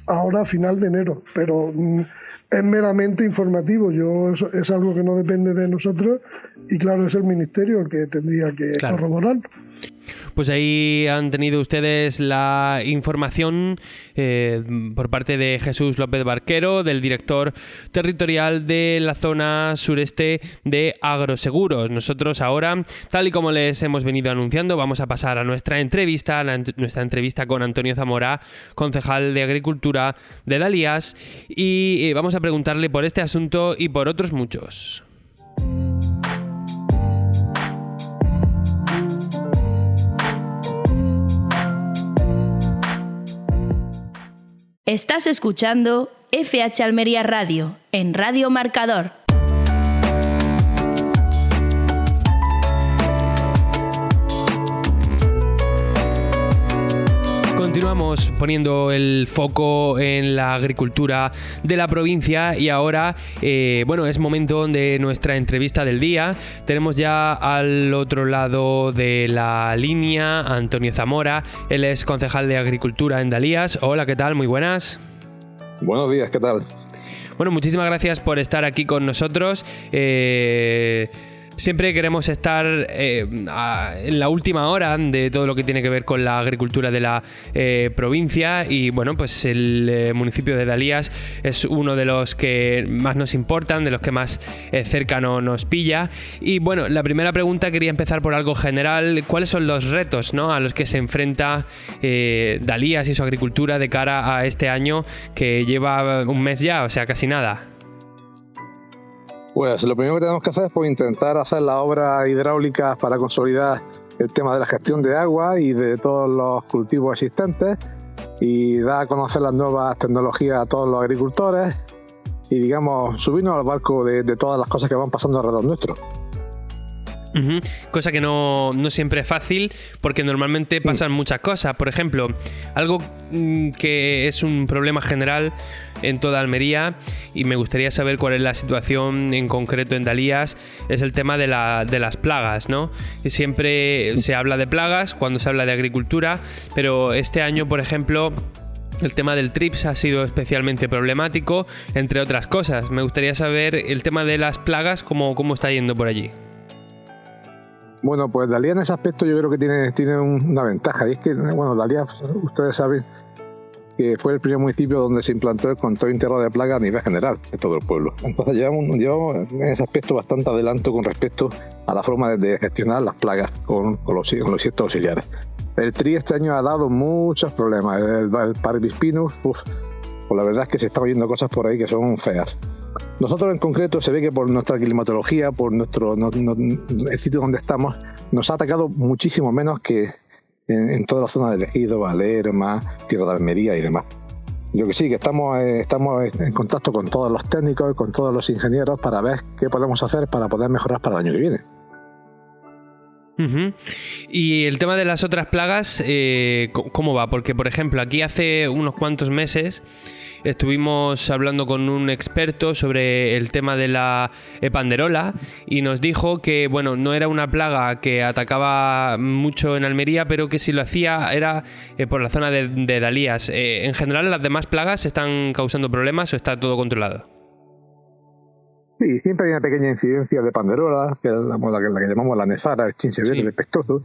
ahora a final de enero, pero es meramente informativo. Eso es algo que no depende de nosotros y claro, es el Ministerio el que tendría que corroborar. Pues ahí han tenido ustedes la información por parte de Jesús López Barquero, del director territorial de la zona sureste de Agroseguros. Nosotros ahora, tal y como les hemos venido anunciando, vamos a pasar a nuestra entrevista con Antonio Zamora, concejal de Agricultura de Dalías, y vamos a preguntarle por este asunto y por otros muchos. Estás escuchando FH Almería Radio, en Radio Marcador. Continuamos poniendo el foco en la agricultura de la provincia y ahora, es momento de nuestra entrevista del día. Tenemos ya al otro lado de la línea a Antonio Zamora. Él es concejal de Agricultura en Dalías. Hola, ¿qué tal? Muy buenas. Buenos días, ¿qué tal? Bueno, muchísimas gracias por estar aquí con nosotros. Siempre queremos estar en la última hora de todo lo que tiene que ver con la agricultura de la provincia y pues el municipio de Dalías es uno de los que más nos importan, de los que más cercano nos pilla. Y la primera pregunta quería empezar por algo general. ¿Cuáles son los retos, a los que se enfrenta Dalías y su agricultura de cara a este año que lleva un mes ya, o sea, casi nada? Pues lo primero que tenemos que hacer es intentar hacer las obras hidráulicas para consolidar el tema de la gestión de agua y de todos los cultivos existentes y dar a conocer las nuevas tecnologías a todos los agricultores y, subirnos al barco de todas las cosas que van pasando alrededor nuestro. Cosa que no siempre es fácil, porque normalmente pasan muchas cosas. Por ejemplo, algo que es un problema general en toda Almería, y me gustaría saber cuál es la situación en concreto en Dalías, es el tema de las plagas, ¿no? Siempre se habla de plagas cuando se habla de agricultura, pero este año, por ejemplo, el tema del trips ha sido especialmente problemático, entre otras cosas. Me gustaría saber el tema de las plagas, cómo está yendo por allí. Bueno, pues Dalías en ese aspecto yo creo que tiene una ventaja, y es que, bueno, Dalías, ustedes saben que fue el primer municipio donde se implantó el control interno de plagas a nivel general de todo el pueblo. Entonces llevamos en ese aspecto bastante adelanto con respecto a la forma de gestionar las plagas con los insectos auxiliares. El TRI este año ha dado muchos problemas. El Parvispinus, pues la verdad es que se están oyendo cosas por ahí que son feas. Nosotros en concreto se ve que por nuestra climatología, por el sitio donde estamos, nos ha atacado muchísimo menos que en toda la zona del Ejido, Valerma, Tierra de Almería y demás. Yo que sí, que estamos en contacto con todos los técnicos y con todos los ingenieros para ver qué podemos hacer para poder mejorar para el año que viene. Y el tema de las otras plagas, ¿cómo va? Porque, por ejemplo, aquí hace unos cuantos meses estuvimos hablando con un experto sobre el tema de la panderola y nos dijo que, bueno, no era una plaga que atacaba mucho en Almería, pero que si lo hacía era por la zona de Dalías. En general, ¿las demás plagas están causando problemas o está todo controlado? Sí, siempre hay una pequeña incidencia de panderola, que es la que llamamos la nesara, el chinche verde, el pestoso.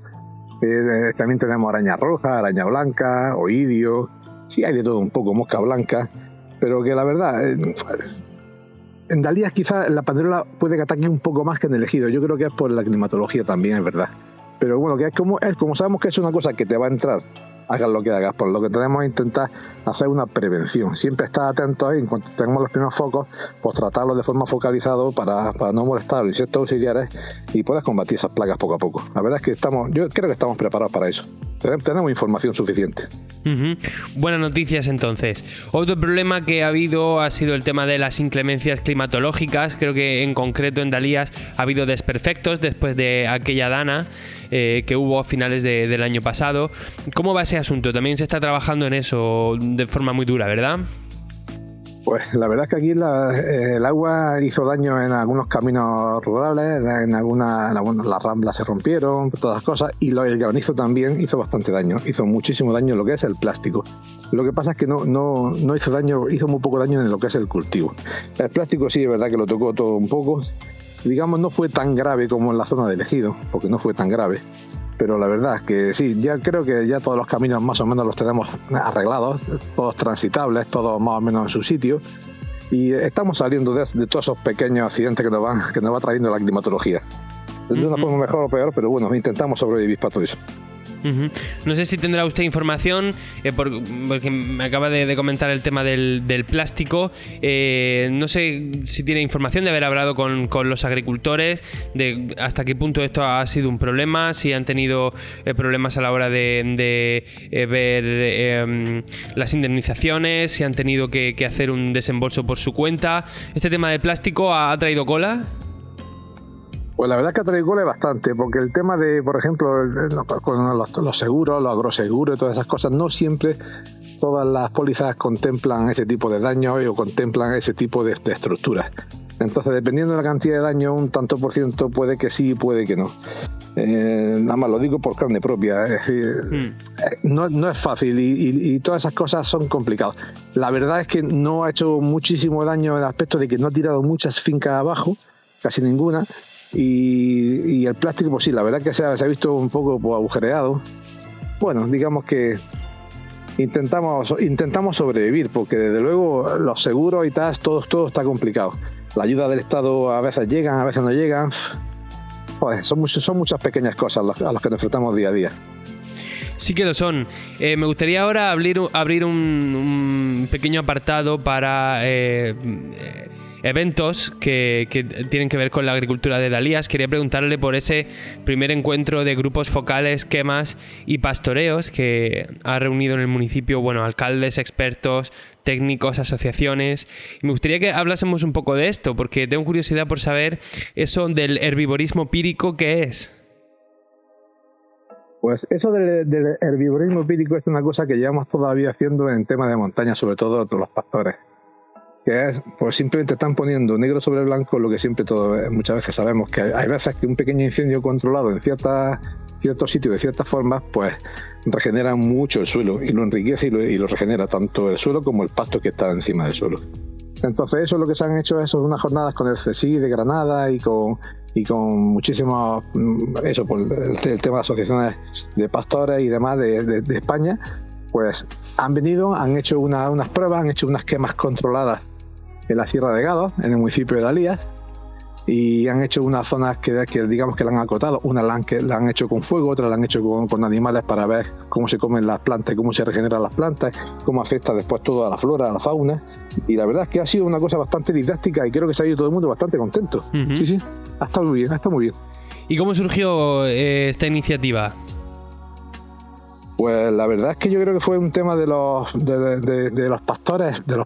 También tenemos araña roja, araña blanca, oidio. Sí, hay de todo un poco, mosca blanca. Pero que la verdad, en Dalías quizás la panderola puede que ataque un poco más que en el Ejido. Yo creo que es por la climatología también, es verdad. Pero bueno, que como sabemos que es una cosa que te va a entrar, hagas lo que hagas, por lo que tenemos que intentar hacer una prevención. Siempre estar atentos ahí, en cuanto tengamos los primeros focos, pues tratarlos de forma focalizada para no molestar a los insectos auxiliares y poder combatir esas plagas poco a poco. La verdad es que yo creo que estamos preparados para eso. Tenemos información suficiente. Buenas noticias entonces. Otro problema que ha habido ha sido el tema de las inclemencias climatológicas. Creo que en concreto en Dalías ha habido desperfectos después de aquella dana que hubo a finales del año pasado. ¿Cómo va ese asunto? También se está trabajando en eso de forma muy dura, ¿verdad? Pues la verdad es que aquí el agua hizo daño en algunos caminos rurales, las ramblas se rompieron, todas las cosas, y el granizo también hizo bastante daño, hizo muchísimo daño en lo que es el plástico. Lo que pasa es que no hizo daño, hizo muy poco daño en lo que es el cultivo. El plástico sí, es verdad que lo tocó todo un poco, digamos no fue tan grave como en la zona del Ejido, porque no fue tan grave. Pero la verdad es que sí, ya creo que ya todos los caminos más o menos los tenemos arreglados, todos transitables, todos más o menos en su sitio, y estamos saliendo de todos esos pequeños accidentes que nos va trayendo la climatología. De una forma mejor o peor, pero bueno, intentamos sobrevivir para todo eso. No sé si tendrá usted información, porque me acaba de comentar el tema del plástico. No sé si tiene información de haber hablado con los agricultores, de hasta qué punto esto ha sido un problema, si han tenido problemas a la hora de ver las indemnizaciones, si han tenido que hacer un desembolso por su cuenta. ¿Este tema del plástico ha traído cola? Pues la verdad es que ha traído cola bastante, porque el tema de, por ejemplo, con los seguros, los agroseguros y todas esas cosas, no siempre todas las pólizas contemplan ese tipo de daños o contemplan ese tipo de estructuras. Entonces, dependiendo de la cantidad de daño, un tanto por ciento puede que sí, puede que no. Nada más lo digo por carne propia. Es decir, no es fácil y todas esas cosas son complicadas. La verdad es que no ha hecho muchísimo daño en el aspecto de que no ha tirado muchas fincas abajo, casi ninguna. Y el plástico, pues sí, la verdad que se ha visto un poco agujereado. Bueno, digamos que intentamos sobrevivir, porque desde luego los seguros y tal, todo está complicado. La ayuda del Estado a veces llegan, a veces no llegan. Joder, son muchas pequeñas cosas a las que nos enfrentamos día a día. Sí que lo son. Me gustaría ahora abrir un pequeño apartado para eventos que tienen que ver con la agricultura de Dalías. Quería preguntarle por ese primer encuentro de grupos focales, quemas y pastoreos que ha reunido en el municipio, bueno, alcaldes, expertos, técnicos, asociaciones. Y me gustaría que hablásemos un poco de esto, porque tengo curiosidad por saber eso del herbivorismo pírico, ¿qué es? Pues eso del herbivorismo pírico es una cosa que llevamos todavía haciendo en tema de montaña, sobre todo los pastores. Que es, pues simplemente están poniendo negro sobre blanco lo que siempre muchas veces sabemos, que hay veces que un pequeño incendio controlado en ciertos sitios de ciertas formas, pues regenera mucho el suelo y lo enriquece y lo regenera tanto el suelo como el pasto que está encima del suelo. Entonces eso es lo que se han hecho, eso, unas jornadas con el CSIC de Granada y con muchísimos, eso, por el tema de asociaciones de pastores y demás de España, pues han venido, han hecho unas pruebas, han hecho unas quemas controladas en la Sierra de Gado, en el municipio de Dalías, y han hecho unas zonas que digamos que la han acotado. Una la han hecho con fuego, otra la han hecho con animales para ver cómo se comen las plantas, cómo se regeneran las plantas, cómo afecta después todo a la flora, a la fauna. Y la verdad es que ha sido una cosa bastante didáctica y creo que se ha ido todo el mundo bastante contento. Uh-huh. Sí, ha estado muy bien. ¿Y cómo surgió esta iniciativa? Pues la verdad es que yo creo que fue un tema de los pastores, de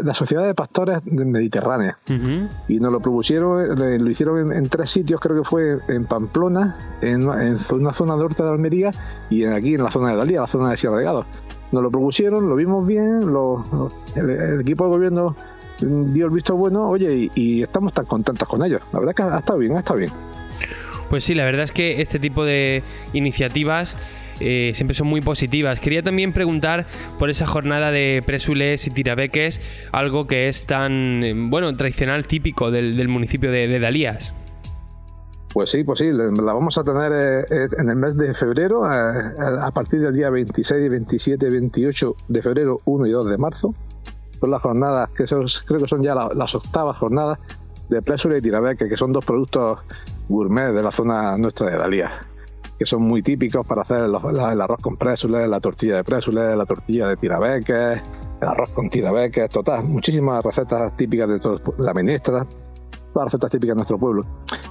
la Sociedad de Pastores Mediterránea. Uh-huh. Y nos lo propusieron, lo hicieron en 3 sitios, creo que fue en Pamplona, en una zona norte de Almería y aquí en la zona de Dalías, la zona de Sierra de Gado. Nos lo propusieron, lo vimos bien, el equipo de gobierno dio el visto bueno, oye, y estamos tan contentos con ellos. La verdad es que ha estado bien. Pues sí, la verdad es que este tipo de iniciativas siempre son muy positivas. Quería también preguntar por esa jornada de présules y tirabeques, algo que es tan, tradicional, típico del municipio de Dalías. Pues sí, la vamos a tener en el mes de febrero, a partir del día 26, 27, 28 de febrero, 1 y 2 de marzo. Son las jornadas, creo que son ya las 8ª jornadas de présules y tirabeques, que son 2 productos gourmet de la zona nuestra de Dalías, que son muy típicos para hacer el arroz con présules, la tortilla de présules, la tortilla de tirabeques, el arroz con tirabeques, total, muchísimas recetas típicas de todo, la menestra, todas las recetas típicas de nuestro pueblo.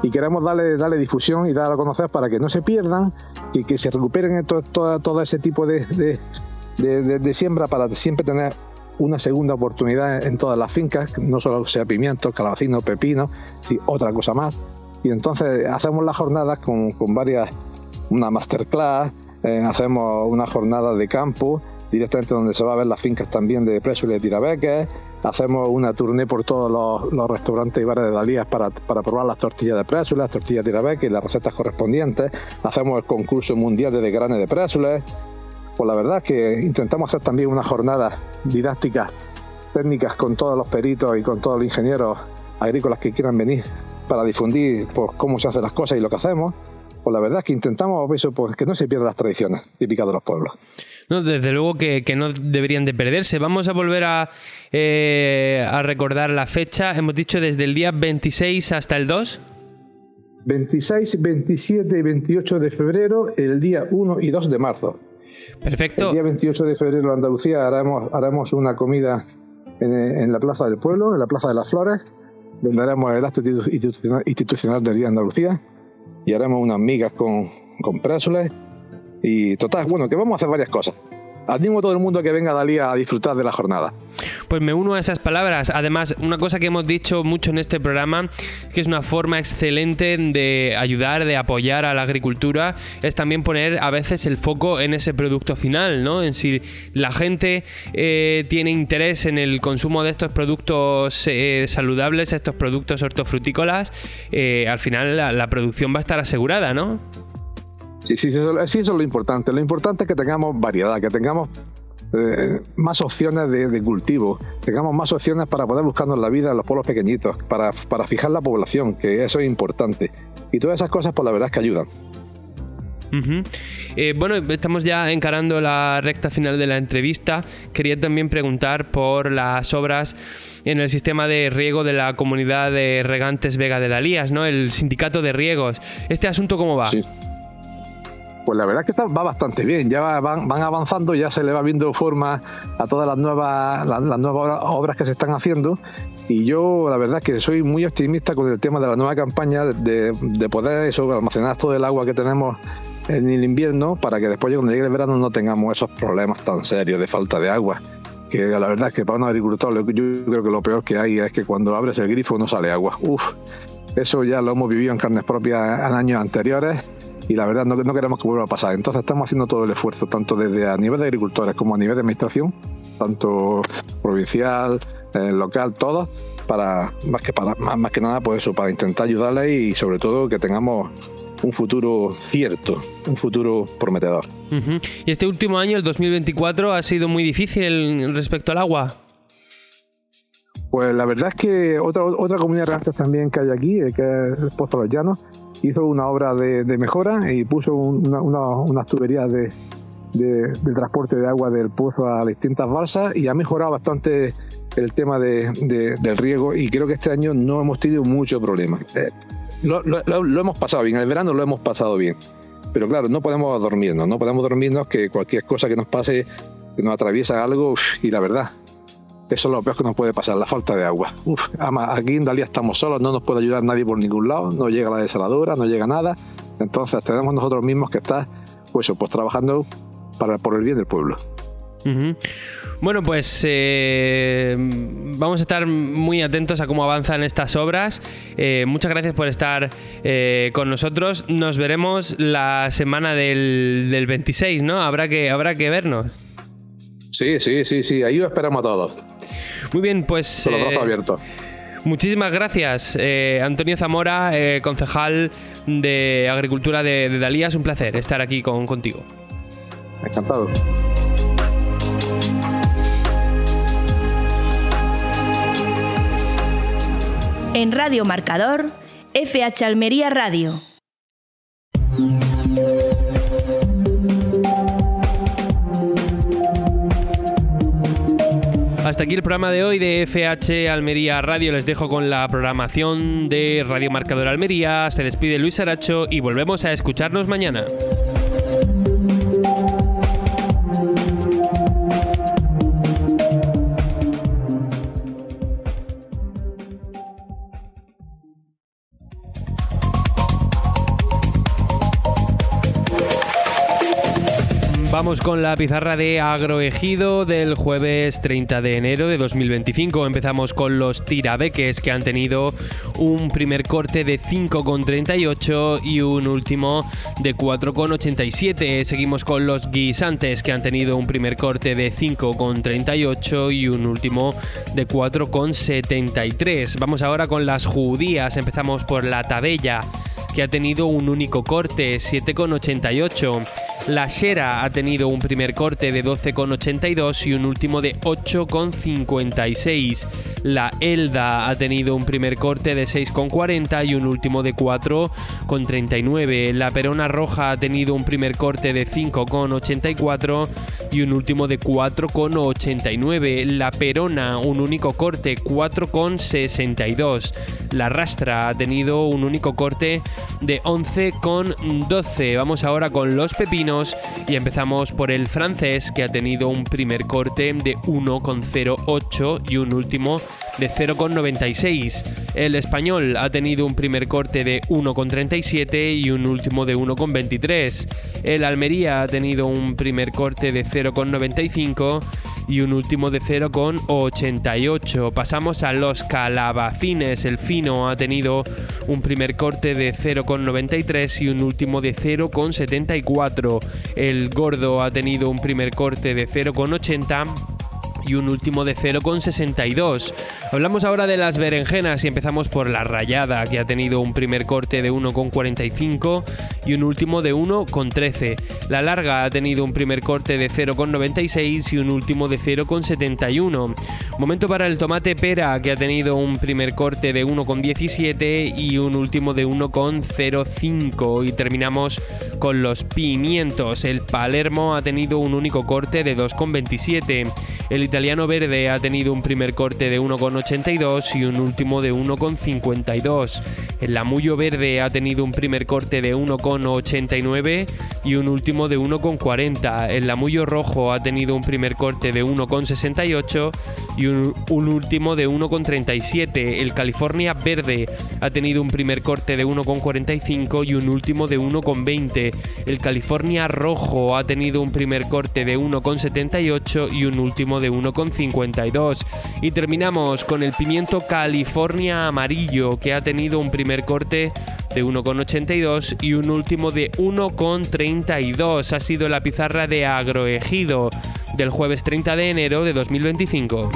Y queremos darle difusión y dar a conocer para que no se pierdan y que se recuperen todo ese tipo de siembra, para siempre tener una segunda oportunidad en todas las fincas, no solo sea pimiento, calabacino, pepino, sino otra cosa más. Y entonces hacemos las jornadas con varias, una masterclass, hacemos una jornada de campo directamente donde se va a ver las fincas también de présules y tirabeques, hacemos una tournée por todos los restaurantes y bares de Dalías para probar las tortillas de présules, las tortillas de tirabeques y las recetas correspondientes, hacemos el concurso mundial de desgrane de présules. Pues la verdad es que intentamos hacer también unas jornadas didácticas, técnicas, con todos los peritos y con todos los ingenieros agrícolas que quieran venir para difundir pues cómo se hacen las cosas y lo que hacemos. Pues la verdad es que intentamos eso, pues, que no se pierdan las tradiciones típicas de los pueblos. No, desde luego que no deberían de perderse. Vamos a volver a recordar la fecha. Hemos dicho desde el día 26 hasta el 2. 26, 27 y 28 de febrero, el día 1 y 2 de marzo. Perfecto. El día 28 de febrero en Andalucía haremos una comida en la Plaza del Pueblo, en la Plaza de las Flores, donde haremos el acto institucional del Día de Andalucía y haremos unas migas con présules y total, que vamos a hacer varias cosas. Animo a todo el mundo a que venga a Dalías a disfrutar de la jornada. Pues me uno a esas palabras. Además, una cosa que hemos dicho mucho en este programa, que es una forma excelente de ayudar, de apoyar a la agricultura, es también poner a veces el foco en ese producto final, ¿no? En si la gente tiene interés en el consumo de estos productos saludables, estos productos hortofrutícolas, al final la producción va a estar asegurada, ¿no? Sí, eso es lo importante. Lo importante es que tengamos variedad, que tengamos más opciones de cultivo, tengamos más opciones para poder buscarnos la vida en los pueblos pequeñitos, para fijar la población, que eso es importante. Y todas esas cosas, pues la verdad es que ayudan. Uh-huh. Estamos ya encarando la recta final de la entrevista. Quería también preguntar por las obras en el sistema de riego de la comunidad de regantes Vega de Dalías, ¿no? El sindicato de riegos. ¿Este asunto cómo va? Sí. Pues la verdad es que va bastante bien, ya van avanzando, ya se le va viendo forma a todas las nuevas obras que se están haciendo Y yo la verdad es que soy muy optimista con el tema de la nueva campaña de poder almacenar todo el agua que tenemos en el invierno para que después cuando llegue el verano no tengamos esos problemas tan serios de falta de agua. Que la verdad es que para un agricultor yo creo que lo peor que hay es que cuando abres el grifo no sale agua. Eso ya lo hemos vivido en carnes propias en años anteriores y la verdad no queremos que vuelva a pasar. Entonces estamos haciendo todo el esfuerzo, tanto desde a nivel de agricultores como a nivel de administración, tanto provincial, local, todos, más que nada pues eso, para intentar ayudarles y sobre todo que tengamos un futuro cierto, un futuro prometedor. Uh-huh. ¿Y este último año, el 2024, ha sido muy difícil respecto al agua? Pues la verdad es que otra comunidad de regantes también que hay aquí, que es el Pozo de los Llanos, hizo una obra de mejora y puso unas tuberías de transporte de agua del pozo a distintas balsas y ha mejorado bastante el tema del riego y creo que este año no hemos tenido mucho problema. Lo hemos pasado bien, en el verano lo hemos pasado bien, pero claro, no podemos dormirnos que cualquier cosa que nos pase, que nos atraviesa algo, y la verdad, eso es lo peor que nos puede pasar, la falta de agua. Aquí en Dalía estamos solos, no nos puede ayudar nadie por ningún lado, no llega la desaladora, no llega nada, entonces tenemos nosotros mismos que estar pues trabajando por el bien del pueblo. Uh-huh. Bueno, pues vamos a estar muy atentos a cómo avanzan estas obras. Muchas gracias por estar con nosotros. Nos veremos la semana del 26, ¿no? Habrá que vernos. Sí, ahí os esperamos a todos. Muy bien, pues con los brazos abiertos. Muchísimas gracias, Antonio Zamora, concejal de Agricultura de Dalía. Es un placer estar aquí contigo. Encantado. En Radio Marcador, FH Almería Radio. Hasta aquí el programa de hoy de FH Almería Radio. Les dejo con la programación de Radio Marcador Almería. Se despide Luis Aracho y volvemos a escucharnos mañana. Vamos con la pizarra de Agroejido del jueves 30 de enero de 2025. Empezamos con los tirabeques, que han tenido un primer corte de 5,38 y un último de 4,87. Seguimos con los guisantes, que han tenido un primer corte de 5,38 y un último de 4,73. Vamos ahora con las judías. Empezamos por la tabella, que ha tenido un único corte, 7,88. La Xera ha tenido un primer corte de 12,82 y un último de 8,56. La Elda ha tenido un primer corte de 6,40 y un último de 4,39. La Perona Roja ha tenido un primer corte de 5,84 y un último de 4,89. La Perona, un único corte, 4,62. La Rastra ha tenido un único corte de 11,12. Vamos ahora con los pepinos y empezamos por el francés, que ha tenido un primer corte de 1,08 y un último de 0,96. El español ha tenido un primer corte de 1,37 y un último de 1,23. El Almería ha tenido un primer corte de 0,95 y un último de 0,88. Pasamos a los calabacines. El fino ha tenido un primer corte de 0,93 y un último de 0,74. El gordo ha tenido un primer corte de 0,80 y un último de 0,62. Hablamos ahora de las berenjenas y empezamos por la rayada, que ha tenido un primer corte de 1,45 y un último de 1,13. La larga ha tenido un primer corte de 0,96 y un último de 0,71. Momento para el tomate pera, que ha tenido un primer corte de 1,17 y un último de 1,05. Y terminamos con los pimientos. El Palermo ha tenido un único corte de 2,27. El italiano verde ha tenido un primer corte de 1,82 y un último de 1,52. El Lamullo verde ha tenido un primer corte de 1,89 y un último de 1,40. El Lamullo Rojo ha tenido un primer corte de 1,68 y un último de 1,37. El California Verde ha tenido un primer corte de 1,45 y un último de 1,20. El California Rojo ha tenido un primer corte de 1,78 y un último de 1,52. Y terminamos con el pimiento California Amarillo, que ha tenido un primer corte de 1,82 y un último de 1,32. Ha sido la pizarra de Agroejido del jueves 30 de enero de 2025.